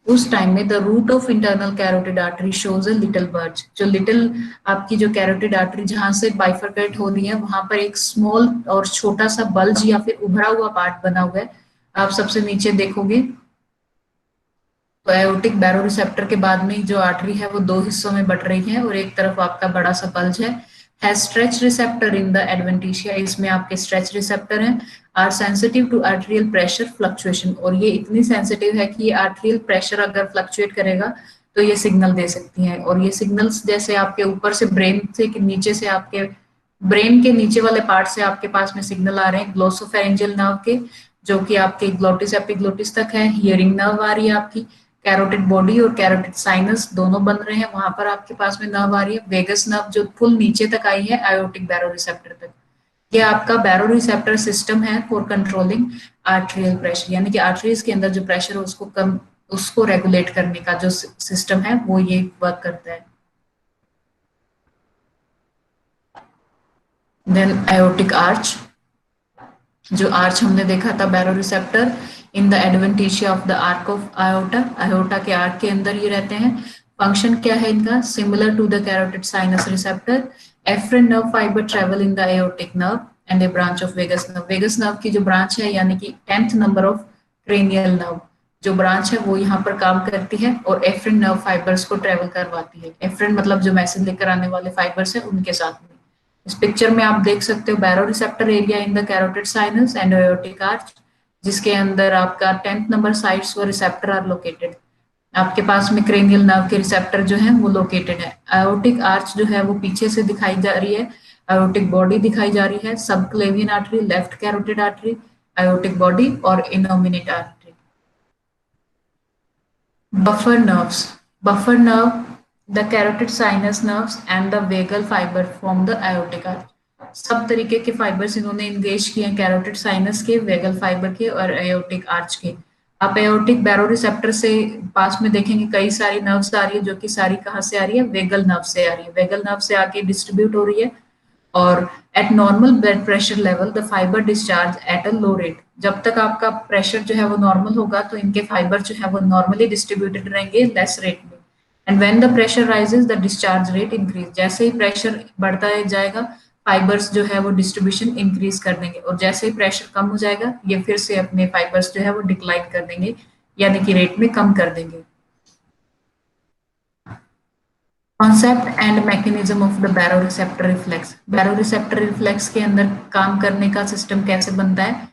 उस टाइम में the root of internal carotid artery shows a little bulge. जो लिटिल आपकी जो कैरोटिड आर्टरी जहां से बाइफर्केट हो रही है, वहां पर एक स्मॉल और छोटा सा बल्ज या फिर उभरा हुआ पार्ट बना हुआ है। आप सबसे नीचे देखोगे तो एओर्टिक बैरो रिसेप्टर के बाद में जो आर्टरी है वो दो हिस्सों में बट रही है, और एक तरफ आपका बड़ा सा बल्ज है stretch receptor in the adventitia, इसमें आपके स्ट्रेच रिसेप्टर हैं, are sensitive to arterial pressure fluctuation, और ये इतनी सेंसिटिव है कि ये आर्टेरियल प्रेशर अगर फ्लक्चुएट करेगा तो ये सिग्नल दे सकती हैं। और ये सिग्नल्स जैसे आपके ऊपर से ब्रेन से नीचे से आपके ब्रेन के नीचे वाले पार्ट से आपके पास में सिग्नल आ रहे हैं ग्लोसोफेरेंजियल नर्व के, जो कि आपके ग्लोटिस एपिग्लोटिस तक है। हियरिंग नर्व आ रही है आपकी, कैरोटिड बॉडी और कैरोटिड साइनस दोनों बन रहे हैं, वहां पर आपके पास में नर्व आ रही है। वेगस नर्व जो फुल नीचे तक आई है आयोटिक बैरो रिसेप्टर तक। ये आपका बैरो रिसेप्टर सिस्टम है फॉर कंट्रोलिंग आर्टेरियल प्रेशर, यानी कि आर्टरीज के अंदर जो प्रेशर है उसको रेगुलेट करने का जो सिस्टम है वो ये वर्क करता है। देन आयोटिक आर्च, जो आर्च हमने देखा था baroreceptor in the adventitia of the arch of aorta, aorta के आर्क के अंदर ये रहते हैं। फंक्शन क्या है इनका? Similar to the carotid sinus receptor, afferent nerve fibre travel in the aortic nerve and a branch of vagus nerve. Vagus nerve की जो ब्रांच है यानी कि 10th number of cranial nerve जो ब्रांच है वो यहाँ पर काम करती है और एफ्रिन नर्व फाइबर्स को ट्रेवल करवाती है। एफ्रिन मतलब जो मैसेज लेकर आने वाले फाइबर्स है उनके साथ में। इस पिक्चर में आप देख सकते हो baroreceptor area in the carotid sinus and aortic arch, जिसके अंदर आपका 10th नंबर साइट्स व रिसेप्टर आर लोकेटेड। आपके पास में क्रेनियल नर्व के रिसेप्टर जो है वो लोकेटेड है। आयोटिक आर्च जो है वो पीछे से दिखाई जा रही है, आयोटिक बॉडी दिखाई जा रही है, subclavian artery, left carotid artery, aortic body और innominate artery. Buffer nerves, buffer nerve, the carotid sinus nerves and the vagal fibre from the aortic arch. सब तरीके के फाइबर्स इन्होंने इंगेज किए हैं, कैरोटिड साइनस के, वेगल फाइबर के और आयोटिक आर्च के। आप एओर्टिक बैरोरिसेप्टर से पास में देखेंगे कई सारी नर्व्स आ रही है, जो कि सारी कहाँ से आ रही है, वेगल नर्व से आ रही है। वेगल नर्व से आके डिस्ट्रीब्यूट हो रही है और eight normal blood pressure level the fibre discharge at a low rate. जब तक आपका प्रेशर जो है वो नॉर्मल होगा तो इनके फाइबर जो है वो नॉर्मली डिस्ट्रीब्यूटेड रहेंगे लेस रेट में। And when the pressure rises the discharge rate increase. जैसे ही प्रेशर बढ़ता जाएगा फाइबर्स जो है वो डिस्ट्रीब्यूशन इंक्रीज कर देंगे और जैसे ही प्रेशर कम हो जाएगा ये फिर से अपने फाइबर्स जो है वो डिक्लाइन कर देंगे यानी कि रेट में कम कर देंगे। Concept and mechanism of the baroreceptor reflex. Baroreceptor reflex के अंदर काम करने का सिस्टम कैसे बनता है?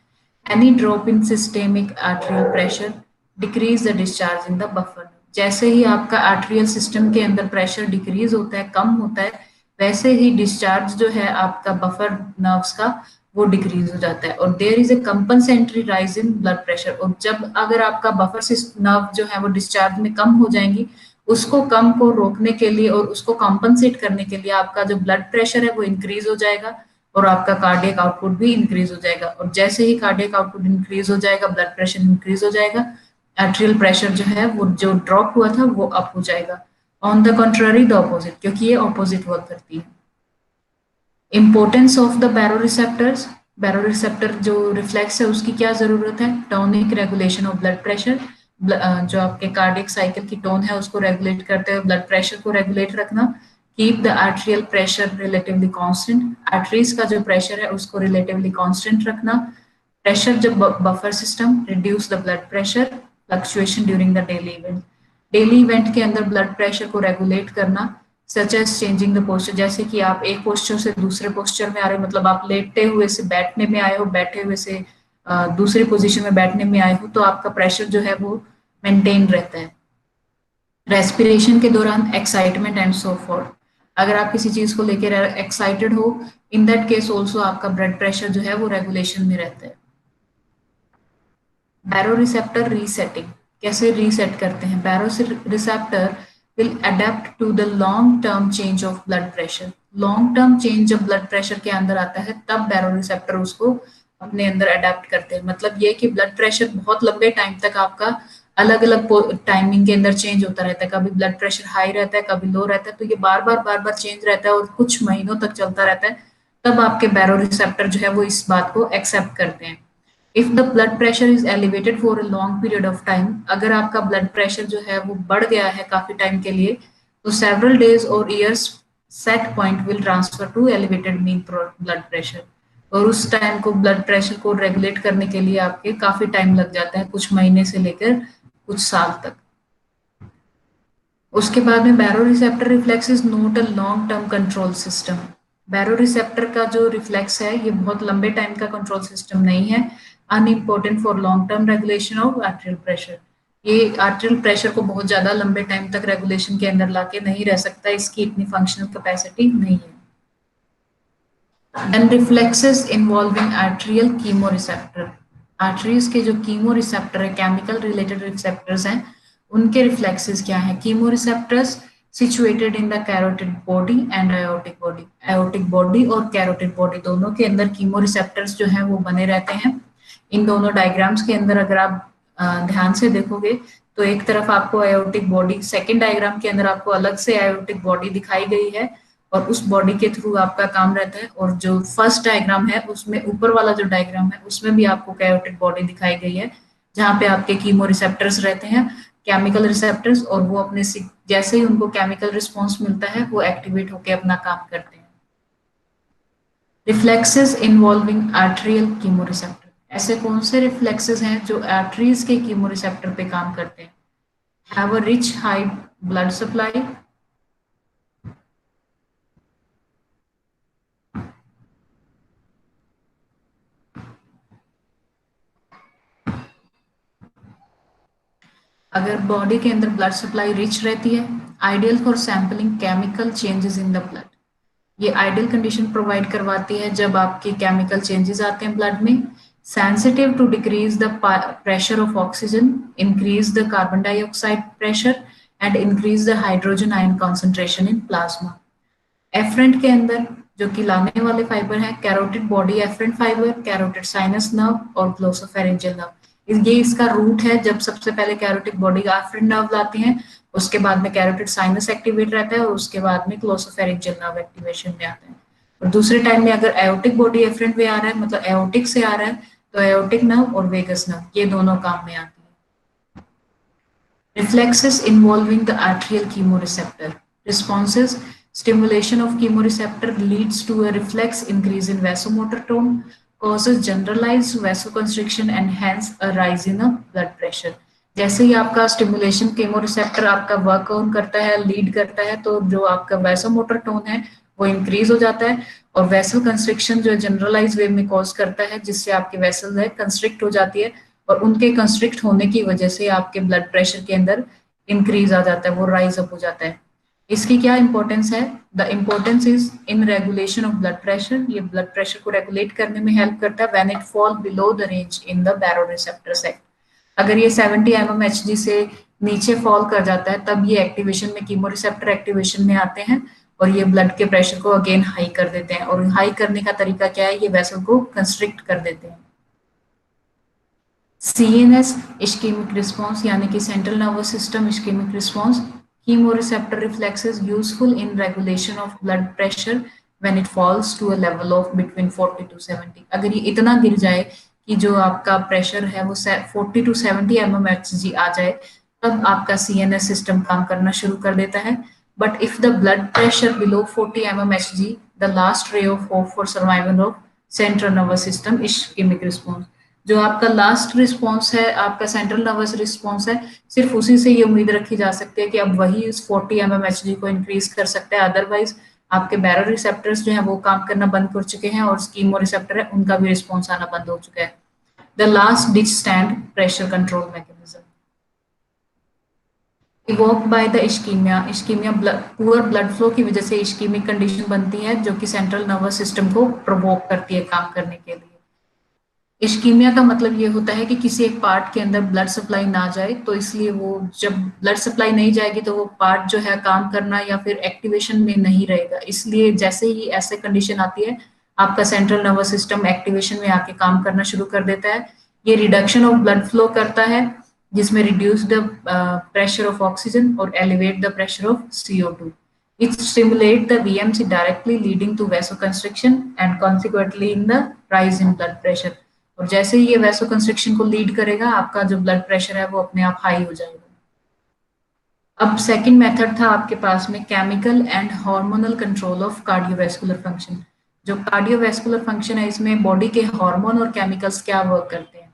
Any drop in systemic arterial pressure decrease the discharge in the buffer. जैसे ही आपका आर्टेरियल सिस्टम के अंदर प्रेशर डिक्रीज होता है, कम होता है, वैसे ही डिस्चार्ज जो है आपका बफर नर्व्स का वो डिक्रीज हो जाता है और there is a compensatory rise in blood pressure. और जब अगर आपका बफर नर्व जो है वो डिस्चार्ज में कम हो जाएंगी, उसको कम को रोकने के लिए और उसको कॉम्पनसेट करने के लिए आपका जो ब्लड प्रेशर है वो इंक्रीज हो जाएगा और आपका कार्डियक आउटपुट भी इंक्रीज हो जाएगा। और जैसे ही कार्डियक आउटपुट इंक्रीज हो जाएगा, ब्लड प्रेशर इंक्रीज हो जाएगा, आर्टेरियल प्रेशर जो है वो जो ड्रॉप हुआ था वो अप हो जाएगा। On the contrary the opposite, क्योंकि ये ऑपोजिट वर्क करती है। Importance of the baroreceptors. Baroreceptor जो रिफ्लेक्स है उसकी क्या जरूरत है? Tonic regulation of blood pressure, जो आपके कार्डियक साइकिल की टोन है उसको रेगुलेट करते हुए ब्लड प्रेशर को रेगुलेट रखना। Keep the arterial pressure relatively constant, arteries का जो प्रेशर है उसको रिलेटिवली कांस्टेंट रखना। प्रेशर जब buffer system, reduce the blood pressure fluctuation during the daily event. Daily event के अंदर ब्लड प्रेशर को रेगुलेट करना, such as changing the posture. जैसे कि आप एक पोस्चर से दूसरे पोस्चर में आ रहे हो, मतलब आप लेटे हुए से बैठने में आए हो, बैठे हुए से दूसरी पोजीशन में बैठने में आए हो, तो आपका प्रेशर जो है वो मेंटेन रहता है। रेस्पिरेशन के दौरान एक्साइटमेंट एंड सो फॉर्थ। अगर आप किसी चीज को लेकर एक्साइटेड हो, इन दैट केस ऑल्सो आपका ब्लड प्रेशर जो है वो रेगुलेशन में रहता है। बैरोरिसेप्टर रीसेटिंग, कैसे रीसेट करते हैं? Baroreceptor will adapt to the long term change of blood pressure। long term change जब ब्लड प्रेशर के अंदर आता है तब बैरोरिसेप्टर उसको अपने अंदर अडेप्ट करते हैं। मतलब ये कि ब्लड प्रेशर बहुत लंबे टाइम तक आपका अलग अलग टाइमिंग के अंदर चेंज होता रहता है, कभी ब्लड प्रेशर हाई रहता है, कभी लो रहता है, तो ये बार बार चेंज रहता है और कुछ महीनों तक चलता रहता है। तब आपके बैरोरिसेप्टर जो है वो इस बात को एक्सेप्ट करते हैं। If the blood pressure is elevated for a long period of time, अगर आपका ब्लड प्रेशर जो है वो बढ़ गया है काफी टाइम के लिए, तो सेवरल डेज और years set point will transfer to elevated mean blood pressure. और उस टाइम को ब्लड प्रेशर को रेगुलेट करने के लिए आपके काफी टाइम लग जाता है, कुछ महीने से लेकर कुछ साल तक। उसके बाद में baroreceptor reflex is not a long term control system. Baroreceptor का जो रिफ्लेक्स है ये बहुत लंबे टाइम का कंट्रोल सिस्टम नहीं है। Unimportant for long term regulation of arterial pressure. ये आर्टेरियल प्रेशर को बहुत ज्यादा लंबे टाइम तक रेगुलेशन के अंदर लाके नहीं रह सकता, इसकी इतनी फंक्शनल कैपेसिटी नहीं है। Then reflexes involving arterial chemoreceptor। Arteries के जो कीमोरिसेप्टर है, केमिकल रिलेटेड रिसेप्टर्स हैं, उनके रिफ्लेक्सेस क्या है? Chemoreceptors situated in the carotid body and aortic body. Aortic body और कैरोटिड बॉडी दोनों के अंदर कीमोरिसेप्टर्स जो हैं वो बने रहते हैं। इन दोनों डायग्राम्स के अंदर अगर आप ध्यान से देखोगे तो एक तरफ आपको आयोटिक बॉडी, सेकेंड डायग्राम के अंदर आपको अलग से आयोटिक बॉडी दिखाई गई है और उस बॉडी के थ्रू आपका काम रहता है। और जो फर्स्ट डायग्राम है उसमें ऊपर वाला जो डायग्राम है उसमें भी आपको कैरोटिड बॉडी दिखाई गई है, जहाँ पे आपके कीमो रिसेप्टर्स रहते हैं, केमिकल रिसेप्टर्स, और वो अपने जैसे ही उनको केमिकल रिस्पॉन्स मिलता है वो एक्टिवेट होकर अपना काम करते हैं। रिफ्लेक्सेस इन्वॉल्विंग आर्टेरियल कीमोरिसेप्टर, ऐसे कौन से रिफ्लेक्सेस हैं जो आर्टरीज के कीमोरिसेप्टर पे काम करते हैं? Have a rich high blood supply, अगर बॉडी के अंदर ब्लड सप्लाई रिच रहती है, ideal for sampling chemical changes in the blood, ये आइडियल कंडीशन प्रोवाइड करवाती है जब आपके केमिकल चेंजेस आते हैं ब्लड में, sensitive to decrease the pressure of oxygen, increase the carbon dioxide pressure and increase the hydrogen ion concentration in plasma. Afferent के अंदर जो कि लाने वाले फाइबर हैं, carotid body afferent fibre, carotid sinus nerve और ग्लोसोफेरिंजियल नर्व, ये इसका रूट है। जब सबसे पहले कैरोटिड बॉडी एफरेंट नर्व लाती हैं, उसके बाद में कैरोटिड साइनस एक्टिवेट रहता है और उसके बाद में ग्लोसोफेरिंजियल नर्व एक्टिवेशन में आता है। और दूसरे टाइम में अगर एओटिक बॉडी एफरेंट में आ रहा है, मतलब एओटिक से आ रहा है, तो एओटिक नर्व और वेगस नर्व ये दोनों काम में आती है। Reflexes involving the arterial chemoreceptor. Responses: stimulation of chemoreceptor leads to a reflex increase in vasomotor tone, causes generalized vasoconstriction and hence a rise in a blood pressure. जैसे ही आपका stimulation chemoreceptor आपका work on करता है, lead करता है, तो जो आपका वैसोमोटर टोन है वो इंक्रीज हो जाता है और वेसल कंस्ट्रिक्शन जो जनरलाइज वे में कॉज करता है, जिससे आपकी वेसल है कंस्ट्रिक्ट हो जाती है और उनके कंस्ट्रिक्ट होने की वजह से आपके ब्लड प्रेशर के अंदर इंक्रीज आ जाता है, वो राइज अप हो जाता है। इसकी क्या इंपॉर्टेंस है? The importance is in regulation of blood pressure, ये ब्लड प्रेशर को रेगुलेट करने में हेल्प करता है when it fall below the range in the baroreceptor set. अगर ये 70 mmHg से नीचे फॉल कर जाता है, तब ये एक्टिवेशन में कीमोरिसेप्टर एक्टिवेशन में आते हैं और ये ब्लड के प्रेशर को अगेन हाई कर देते हैं। और हाई करने का तरीका क्या है? ये वेसल को कंस्ट्रिक्ट कर देते हैं। CNS ischemic response यानी कि central nervous system ischemic response, chemoreceptor reflexes useful in regulation of blood pressure when it falls to a level of between 40 to 70। अगर ये इतना गिर जाए कि जो आपका प्रेशर है वो 40 to 70 mmHg आ जाए, तब आपका CNS सिस्टम काम करना शुरू कर देता है। But if the blood pressure below 40 mmHg, the last ray of hope for survival of central nervous system ischemic response। जो आपका लास्ट रिस्पॉन्स है, आपका सेंट्रल नर्वस रिस्पॉन्स है, सिर्फ उसी से ये उम्मीद रखी जा सकती है कि अब वही इस 40 mmHg को इंक्रीज कर सकता है, अदरवाइज आपके बैरो रिसेप्टर्स जो हैं वो काम करना बंद कर चुके हैं और कीमो रिसेप्टर है उनका भी रिस्पॉन्स आना बंद हो चुका है। The last ditch stand pressure control mechanism evoked by the ischemia, ischemia poor blood flow की वजह से इश्कीमिक कंडीशन बनती है जो कि सेंट्रल नर्वस सिस्टम को प्रोवोक करती है काम करने के लिए। इश्कीमिया का मतलब ये होता है कि किसी एक पार्ट के अंदर ब्लड सप्लाई ना जाए, तो इसलिए वो जब ब्लड सप्लाई नहीं जाएगी तो वो पार्ट जो है काम करना या फिर एक्टिवेशन में नहीं रहेगा। इसलिए जैसे ही ऐसे कंडीशन आती है, आपका सेंट्रल नर्वस सिस्टम एक्टिवेशन में आके काम करना शुरू कर देता है। ये रिडक्शन ऑफ ब्लड फ्लो करता है जिसमें reduce the pressure of oxygen और elevate the pressure of CO2। It stimulate the VMC directly leading to vasoconstriction and consequently in the rise in blood pressure। और जैसे ही ये वैसोकंस्ट्रिक्शन को लीड करेगा, आपका जो ब्लड प्रेशर है वो अपने आप हाई हो जाएगा। अब सेकंड मेथड था आपके पास में chemical and hormonal control of cardiovascular function. जो कार्डियोवैस्कुलर फंक्शन है, इसमें बॉडी के हार्मोन और केमिकल्स क्या वर्क करते हैं।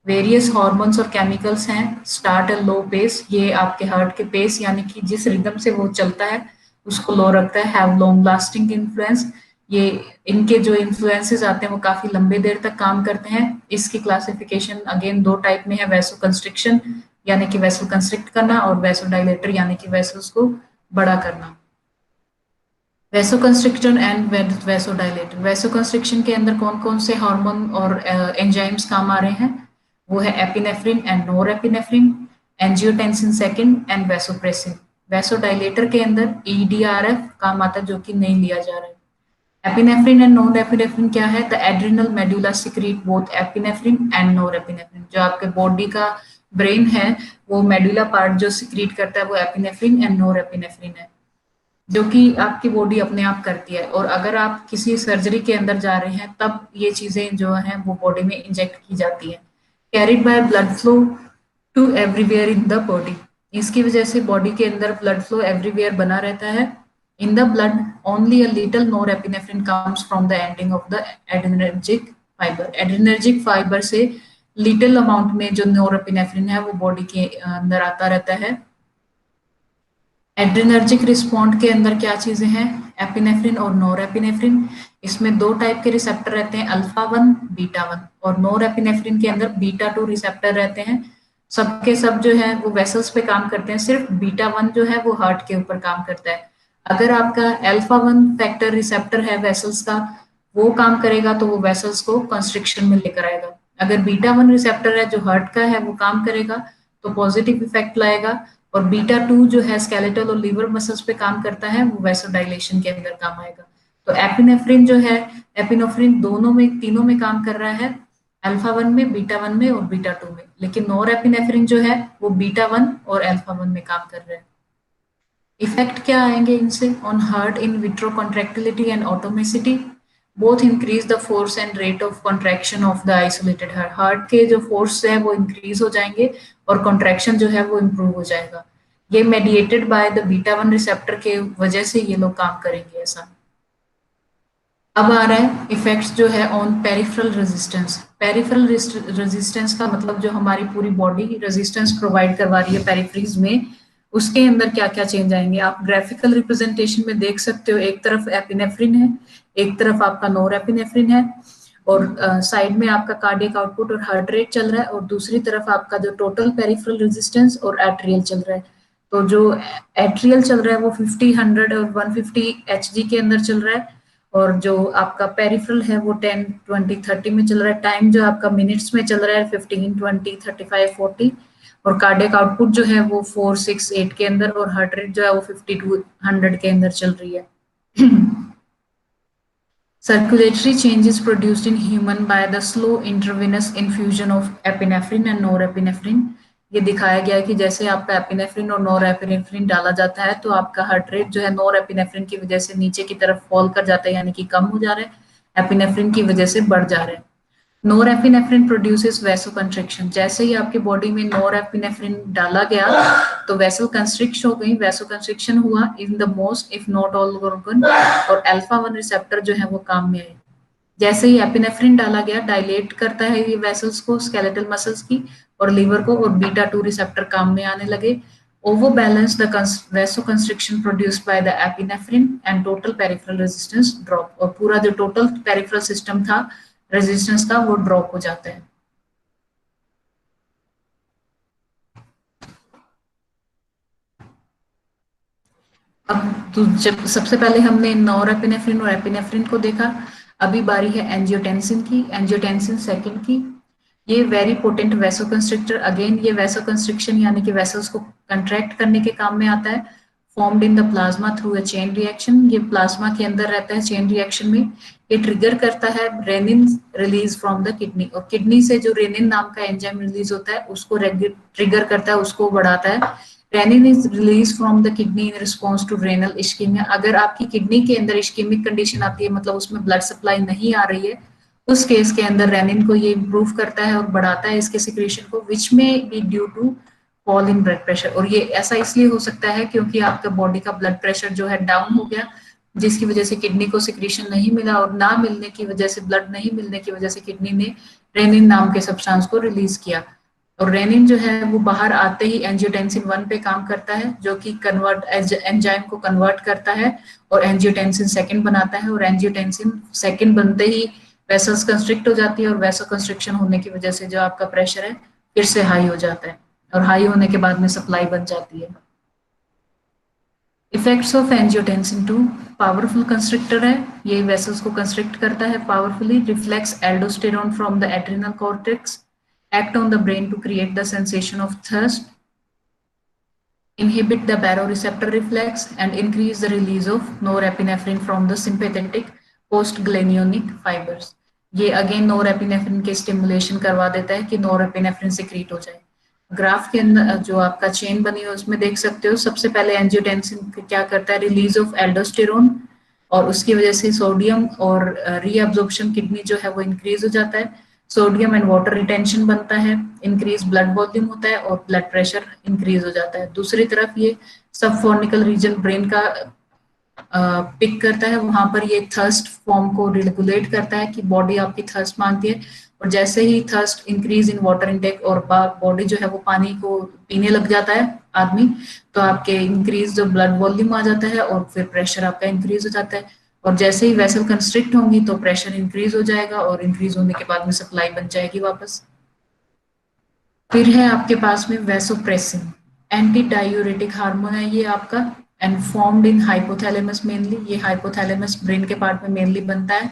वेरियस हार्मोन्स और केमिकल्स हैं। स्टार्ट एंड लो पेस, ये आपके हार्ट के पेस यानी कि जिस रिदम से वो चलता है उसको लो रखता है। हैव लॉन्ग लास्टिंग इन्फ्लुएंस, ये इनके जो इन्फ्लुएंसेस आते हैं वो काफी लंबे देर तक काम करते हैं। इसकी क्लासिफिकेशन अगेन दो टाइप में है, वैसो कंस्ट्रिक्शन यानी कि वेसल कंस्ट्रिक्ट करना और वैसो डायलेटर यानी कि वेसल्स को बड़ा करना। Vasoconstriction and vasodilator, vasoconstriction के अंदर कौन कौन से हार्मोन और एंजाइम्स काम आ रहे हैं? वो है epinephrine and norepinephrine, angiotensin second and vasopressin. Vaso dilator के अंदर EDRF काम आता है जो कि नहीं लिया जा रहा है। एपिनेफ्रिन एंड नोरेपिनेफ्रिन क्या है? The adrenal medulla secrete both epinephrine and norepinephrine. जो आपके बॉडी का ब्रेन है वो मेडुला पार्ट जो सिक्रीट करता है वो एपिनेफ्रिन एंड नोरेपिनेफ्रिन है, जो कि आपकी बॉडी अपने आप करती है। और अगर आप किसी सर्जरी के अंदर जा रहे हैं तब ये चीजें जो हैं वो बॉडी में इंजेक्ट की जाती हैं। Carried by blood flow to everywhere in the body, इसकी वजह से बॉडी के अंदर ब्लड फ्लो एवरीवेयर बना रहता है। In the blood only a little norepinephrine comes from the ending of the adrenergic fiber. adrenergic fiber से little amount में जो norepinephrine है वो बॉडी के अंदर आता रहता है। एड्रेनर्जिक रिस्पॉन्ड के अंदर क्या चीजें हैं, एपिनेफ्रिन और नोरेपिनेफ्रिन। इसमें दो टाइप के रिसेप्टर रहते हैं, अल्फा 1 बीटा 1, और नोरेपिनेफ्रिन के अंदर बीटा 2 रिसेप्टर रहते हैं। सबके सब जो है वो वेसल्स पे काम करते हैं, सिर्फ बीटा 1 जो है वो हार्ट के ऊपर काम करता है। अगर आपका अल्फा 1 फैक्टर रिसेप्टर है वेसल्स का, वो काम करेगा तो वो वेसल्स को कंस्ट्रिक्शन में लेकर आएगा। अगर बीटा 1 रिसेप्टर है जो हार्ट का है वो काम करेगा तो पॉजिटिव इफेक्ट लाएगा, और बीटा 2 जो है स्केलेटल और लीवर मसल्स पे काम करता है वो वैसोडाइलेशन के अंदर काम आएगा। तो एपिनेफ्रिन जो है, एपिनेफ्रिन दोनों में, तीनों में काम कर रहा है, अल्फा 1 में, बीटा 1 में और बीटा 2 में। लेकिन नोरेपिनेफ्रिन जो है वो बीटा 1 और अल्फा 1 में काम कर रहा है। इफेक्ट क्या आएंगे इनसे on heart in vitro contractility and automaticity, both increase the force and rate of contraction of the isolated heart. Heart के जो फोर्स है वो इंक्रीज हो जाएंगे और कॉन्ट्रैक्शन जो है वो इम्प्रूव हो जाएगा। ये mediated by the beta 1 receptor के वजह से ये लोग काम करेंगे ऐसा। अब आ रहा है इफेक्ट्स जो है on peripheral resistance. Peripheral resistance का मतलब जो हमारी पूरी बॉडी रेजिस्टेंस प्रोवाइड करवा रही है पेरिफेरीज में, उसके अंदर क्या क्या चेंज आएंगे आप ग्राफिकल रिप्रेजेंटेशन में देख सकते हो। एक तरफ एपिनेफ्रिन है, एक तरफ आपका नोरेपिनेफ्रिन है, और साइड में आपका कार्डियक आउटपुट और हार्ट रेट चल रहा है, और दूसरी तरफ आपका जो टोटल पेरिफेरल रेजिस्टेंस और एट्रियल चल रहा है। तो जो एट्रियल चल रहा है वो 50, 100 और 150 एचजी के अंदर चल रहा है, और जो आपका पेरिफेरल है वो 10, 20, 30 में चल रहा है। टाइम जो आपका मिनट्स में चल रहा है 15, 20, 35, 40, और कार्डियक आउटपुट जो है वो 4, 6, 8 के अंदर, और हार्ट रेट जो है वो 50 to 100 के अंदर चल रही है। Circulatory changes produced in human by the slow intravenous infusion of epinephrine and norepinephrine। ये दिखाया गया है कि जैसे आपका एपिनेफ्रिन और नोरेपिनेफ्रिन डाला जाता है तो आपका हार्ट रेट जो है नोरेपिनेफ्रिन की वजह से नीचे की तरफ फॉल कर जाता है, यानी कि कम हो जा रहा है, एपिनेफ्रिन की वजह से बढ़ जा रहा है। Norepinephrine produces vasoconstriction. जैसे ही आपकी बॉडी में नोरेपिनेफ्रिन डाला गया तो वेसल कंस्ट्रिक्ट हो गई, वैसोकंस्ट्रिक्शन हुआ in the most if not all organ, और अल्फा 1 रिसेप्टर जो है वो काम में आए। जैसे ही एपिनेफ्रिन डाला गया डायलेट करता है ये वेसल्स को, स्केलेटल मसल्स की और लीवर को, और बीटा 2 रिसेप्टर काम में आने लगे। Over balance the vasoconstriction produced by the epinephrine and total peripheral resistance drop, और पूरा जो टोटल पेरिफेरल सिस्टम था रेजिस्टेंस का वो ड्रॉप हो जाता है। अब तो जब सबसे पहले हमने नोरेपिनेफ्रिन और एपिनेफ्रिन को देखा, अभी बारी है एंजियोटेंसिन की, एंजियोटेंसिन सेकंड की। ये वेरी पोटेंट वैसोकंस्ट्रिक्टर, अगेन ये वैसोकंस्ट्रिक्शन यानी कि वेसल्स को कंट्रैक्ट करने के काम में आता है। Formed in the plasma through a chain reaction, ये प्लाज्मा के अंदर रहता है चेन रिएक्शन में। ये ट्रिगर करता है rennin release from the kidney, और किडनी से जो रेनिन नाम का एंजाइम रिलीज होता है उसको ट्रिगर करता है, उसको बढ़ाता है। Renin is release from the kidney in response to renal ischemia. अगर आपकी किडनी के अंदर इश्कीमिक कंडीशन आती है, मतलब उसमें ब्लड सप्लाई नहीं आ रही है, उस केस के अंदर रेनिन को ये इम्प्रूव करता है और बढ़ाता है इसके सिक्रेशन को, which may be due to fall in blood pressure. और ये ऐसा इसलिए हो सकता है क्योंकि आपका बॉडी का ब्लड प्रेशर जो है डाउन हो गया, जिसकी वजह से किडनी को सिक्रेशन नहीं मिला, और ना मिलने की वजह से, ब्लड नहीं मिलने की वजह से किडनी ने रेनिन नाम के सब्सटेंस को रिलीज किया। और रेनिन जो है वो बाहर आते ही एंजियोटेंसिन 1 पे काम करता है, जो कि कन्वर्ट एंजाइम को कन्वर्ट करता है और एंजियोटेंसिन सेकंड बनाता है, और एंजियोटेंसिन सेकंड बनते ही वेसल्स कंस्ट्रिक्ट हो जाती है, और वेसल कंस्ट्रिक्शन होने की वजह से जो आपका प्रेशर है फिर से हाई हो जाता है, और हाई होने के बाद में सप्लाई बन जाती है। Effects of angiotensin 2, powerful constrictor है, ये वेसल्स को कंस्ट्रिक्ट करता है powerfully. Reflex aldosterone from the adrenal cortex, act on the brain to create the sensation of thirst, inhibit the baroreceptor reflex, and increase the release of norepinephrine from the sympathetic postganglionic fibers। ये again norepinephrine के stimulation करवा देता है कि norepinephrine secrete हो जाए। Graph के अंदर जो आपका चेन बनी है उसमें देख सकते हो, सबसे पहले एंजियोटेंसिन क्या करता है, रिलीज ऑफ एल्डोस्टेरोन, और उसकी वजह से सोडियम और रीअब्जॉर्प्शन किडनी जो है वो इंक्रीज हो जाता है, सोडियम एंड वाटर रिटेंशन बनता है, इंक्रीज ब्लड वॉल्यूम होता है, और ब्लड प्रेशर इंक्रीज हो जाता है। दूसरी तरफ ये सबफोर्निकल रीजन ब्रेन का पिक करता है, वहां पर ये थर्स्ट फॉर्म को रेगुलेट करता है कि बॉडी आपकी थर्स्ट मांगती है, और जैसे ही thirst increase in water intake और बॉडी जो है वो पानी को पीने लग जाता है आदमी, तो आपके इंक्रीज जो ब्लड वॉल्यूम आ जाता है और फिर प्रेशर आपका इंक्रीज हो जाता है, और जैसे ही वेसल कंस्ट्रिक्ट होंगी तो प्रेशर इंक्रीज हो जाएगा, और इंक्रीज होने के बाद में सप्लाई बन जाएगी वापस। फिर है आपके पास में वैसोप्रेसिन, एंटी डायूरेटिक हार्मोन है ये आपका, and formed in hypothalamus mainly, ये हाइपोथैलेमस ब्रेन के पार्ट में मेनली बनता है,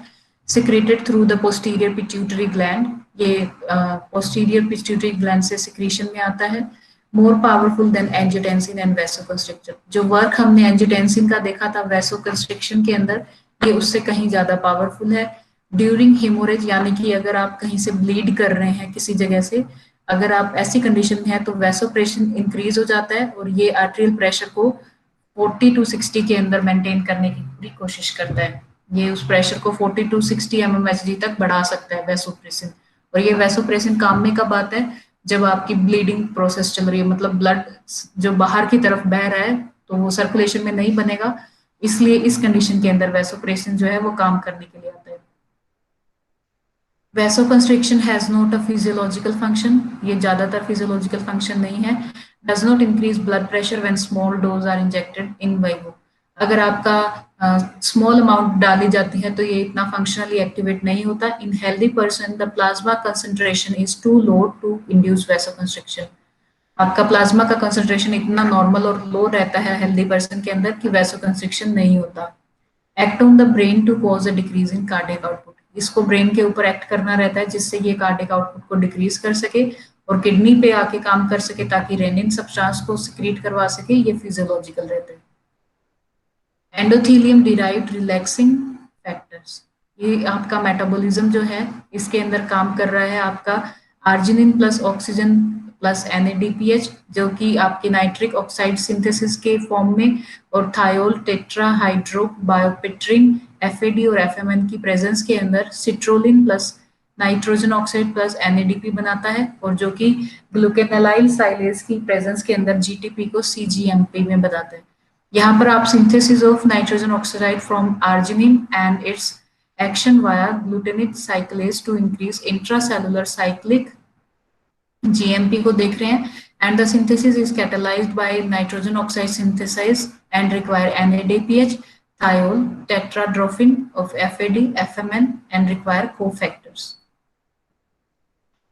secreted through the posterior pituitary gland, ये पोस्टीरियर पिट्यूटरी ग्लैंड से सिक्रीशन में आता है, more powerful than angiotensin and vasoconstriction, जो वर्क हमने एंजियोटेंसिन का देखा था वैसोकंस्ट्रिक्शन के अंदर, ये उससे कहीं ज्यादा पावरफुल है। ड्यूरिंग हेमोरेज, यानी कि अगर आप कहीं से ब्लीड कर रहे हैं किसी जगह से, अगर आप ऐसी कंडीशन में है तो वैसोप्रेशन इंक्रीज हो जाता है, और ये आर्टेरियल प्रेशर को 40 टू 60 के अंदर मेंटेन करने की पूरी कोशिश करता है। ये उस प्रेशर को 40 टू 60 mmHg तक बढ़ा सकता है वैसोप्रेसिन। और ये वैसोप्रेसिन काम में कब आता है? जब आपकी ब्लीडिंग प्रोसेस चल रही है, मतलब ब्लड जो बाहर की तरफ बह रहा है तो वो सर्कुलेशन में नहीं बनेगा, इसलिए इस कंडीशन के अंदर वैसोप्रेसिन जो है वो काम करने के लिए आता है। Vasoconstriction has not a physiological function, ये ज्यादातर फिजियोलॉजिकल फंक्शन नहीं है। Does not increase blood pressure when small dose are injected in vivo, अगर आपका स्मॉल अमाउंट डाली जाती है तो ये इतना फंक्शनली एक्टिवेट नहीं होता। In healthy person the plasma concentration is too low to induce vasoconstriction, आपका प्लाज्मा का कंसंट्रेशन इतना नॉर्मल और लो रहता है हेल्दी पर्सन के अंदर कि वैसोकंस्ट्रिक्शन नहीं होता। Act on the brain to cause a decrease in cardiac output, इसको ब्रेन के ऊपर एक्ट करना रहता है जिससे ये कार्डियक आउटपुट को डिक्रीज कर सके और किडनी पे आके काम कर सके ताकि रेनिन सब्सटेंस को सिक्रीट करवा सके, ये फिजियोलॉजिकल रहता है। एंडोथेलियम डिराइव्ड रिलैक्सिंग फैक्टर्स, ये आपका मेटाबॉलिज्म जो है इसके अंदर काम कर रहा है आपका arginine plus oxygen plus NADPH, जो कि आपकी नाइट्रिक ऑक्साइड सिंथेसिस के फॉर्म में, और थायोल टेट्रा हाइड्रो बायोपिट्रिन FAD और FMN की प्रेजेंस के अंदर citrulline plus nitrogen oxide plus NADP बनाता है, और जो कि ग्लूकेनालाइल साइलेज की प्रेजेंस के अंदर GTP को CGMP में बताता है। यहाँ पर आप synthesis of nitrogen oxide from arginine and its action via glutenic cyclase to increase intracellular cyclic GMP को देख रहे हैं, and the synthesis is catalysed by nitrogen oxide synthesize and require NADPH, thiol, tetradraphine of FAD, FMN and require cofactors।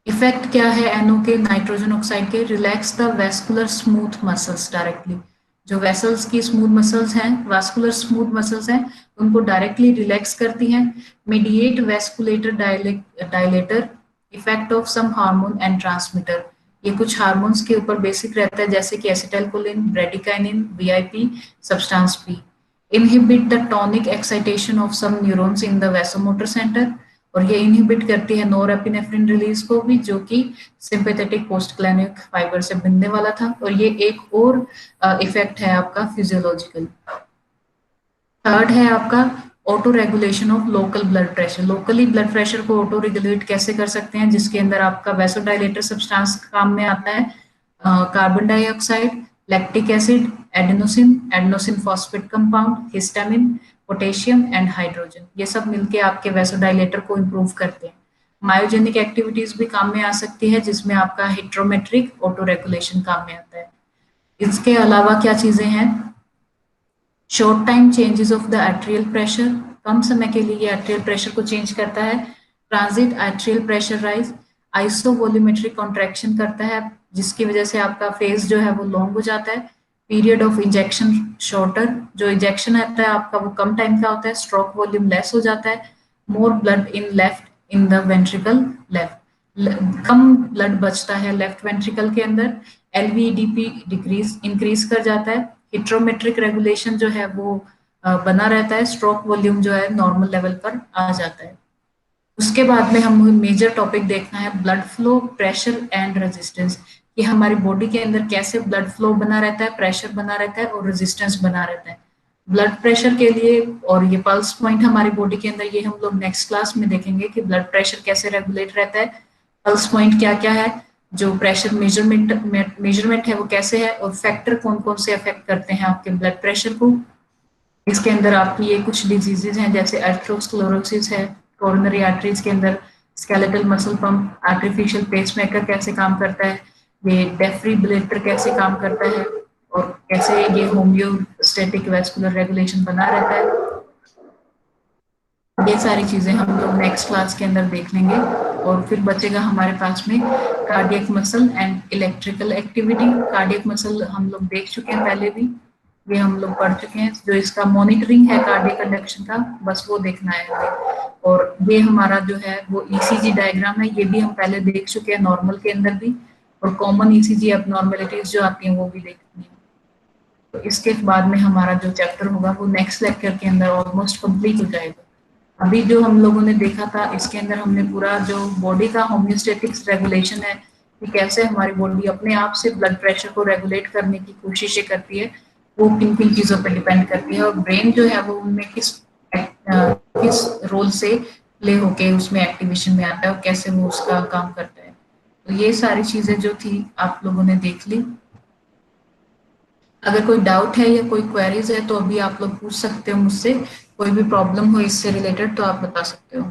Effect क्या है NO के nitrogen oxide के? Relax the vascular smooth muscles directly, जो vessels की smooth muscles हैं, vascular smooth muscles हैं, उनको directly relax करती हैं। Mediate vascular dilator, effect of some hormone and transmitter, ये कुछ हार्मोन्स के ऊपर बेसिक रहता है जैसे कि acetylcholine, bradykinin, VIP, substance P। Inhibit the tonic excitation of some neurons in the vasomotor centre, और ये इनहिबिट करती है नोरेपिनेफ्रिन रिलीज को भी, जो कि सिंपैथेटिक पोस्टग्लैनिक फाइबर से बनने वाला था। और ये एक और इफेक्ट है आपका फिजियोलॉजिकल। थर्ड है आपका auto regulation of local blood pressure, locally blood pressure को ऑटो रेगुलेट कैसे कर सकते हैं, जिसके अंदर आपका वैसोडाइलेटर सब्सटेंस काम में आता है, carbon dioxide, lactic acid, adenosine, adenosine phosphate compound, histamine, potassium and hydrogen, ये सब मिलके आपके वैसोडाइलेटर को इम्प्रूव करते हैं। मायोजेनिक एक्टिविटीज भी काम में आ सकती है जिसमें आपका हिट्रोमेट्रिक ऑटो रेगुलेशन काम में आता है। इसके अलावा क्या चीजें हैं? Short time changes of the arterial pressure, कम समय के लिए आर्टेरियल प्रेशर को चेंज करता है। Transit arterial pressure rise, isovolumetric contraction करता है जिसकी वजह से आपका फेज जो है वो लॉन्ग हो जाता है। पीरियड ऑफ इंजेक्शन शॉर्टर, जो इंजेक्शन आता है आपका वो कम टाइम का होता है। स्ट्रोक वॉल्यूम लेस हो जाता है। More blood in left in the ventricle left, कम ब्लड बचता है लेफ्ट वेंट्रिकल के अंदर। LVEDP डिक्रीज इंक्रीज कर जाता है। हिट्रोमेट्रिक रेगुलेशन जो है वो बना रहता है। स्ट्रोक वॉल्यूम जो है नॉर्मल लेवल पर आ जाता है। उसके बाद में हम मेजर टॉपिक देखना है blood flow, pressure and resistance, कि हमारी बॉडी के अंदर कैसे ब्लड फ्लो बना रहता है, प्रेशर बना रहता है और रेजिस्टेंस बना रहता है। ब्लड प्रेशर के लिए और ये पल्स पॉइंट हमारी बॉडी के अंदर, ये हम लोग नेक्स्ट क्लास में देखेंगे कि ब्लड प्रेशर कैसे रेगुलेट रहता है, पल्स पॉइंट क्या क्या है, जो प्रेशर मेजरमेंट है वो कैसे है, और फैक्टर कौन कौन से अफेक्ट करते हैं आपके ब्लड प्रेशर को। इसके अंदर आपकी ये कुछ डिजीजेज हैं, जैसे एथेरोस्क्लेरोसिस है, कोरोनरी आर्टरीज के अंदर skeletal muscle pump, artificial pacemaker कैसे काम करता है, ये डेफिब्रिलेटर कैसे काम करता है, और कैसे ये होम्योस्टैटिक वेस्कुलर रेगुलेशन बना रहता है। ये सारी चीजें हम लोग नेक्स्ट क्लास के अंदर देख लेंगे। और फिर बचेगा हमारे पास में cardiac muscle and electrical activity. Cardiac muscle हम लोग देख चुके हैं पहले भी, ये हम लोग पढ़ चुके हैं। जो इसका मॉनिटरिंग है कार्डियक कंडक्शन का, बस वो देखना है हमें। और ये हमारा जो है वो ईसीजी डायग्राम है, ये भी हम पहले देख चुके हैं नॉर्मल के अंदर भी। और कॉमन ईसीजी एबनॉर्मेलिटीज जो आती हैं वो भी देखनी है। तो इसके बाद में हमारा जो चैप्टर होगा वो नेक्स्ट लेक्चर के अंदर ऑलमोस्ट कंप्लीट हो जाएगा। अभी जो हम लोगों ने देखा था इसके अंदर हमने पूरा जो बॉडी का होम्योस्टेटिक्स रेगुलेशन है कि कैसे हमारी बॉडी अपने आप से ब्लड प्रेशर को रेगुलेट करने की कोशिशें करती है, वो किन किन चीजों पर डिपेंड करती है, और ब्रेन जो है वो उनमें किस रोल से प्ले होके उसमें एक्टिवेशन में आता है और कैसे वो उसका काम करता है। तो ये सारी चीजें जो थी आप लोगों ने देख ली। अगर कोई डाउट है या कोई क्वेरीज है तो अभी आप लोग पूछ सकते हो मुझसे। कोई भी प्रॉब्लम हो इससे रिलेटेड तो आप बता सकते हो।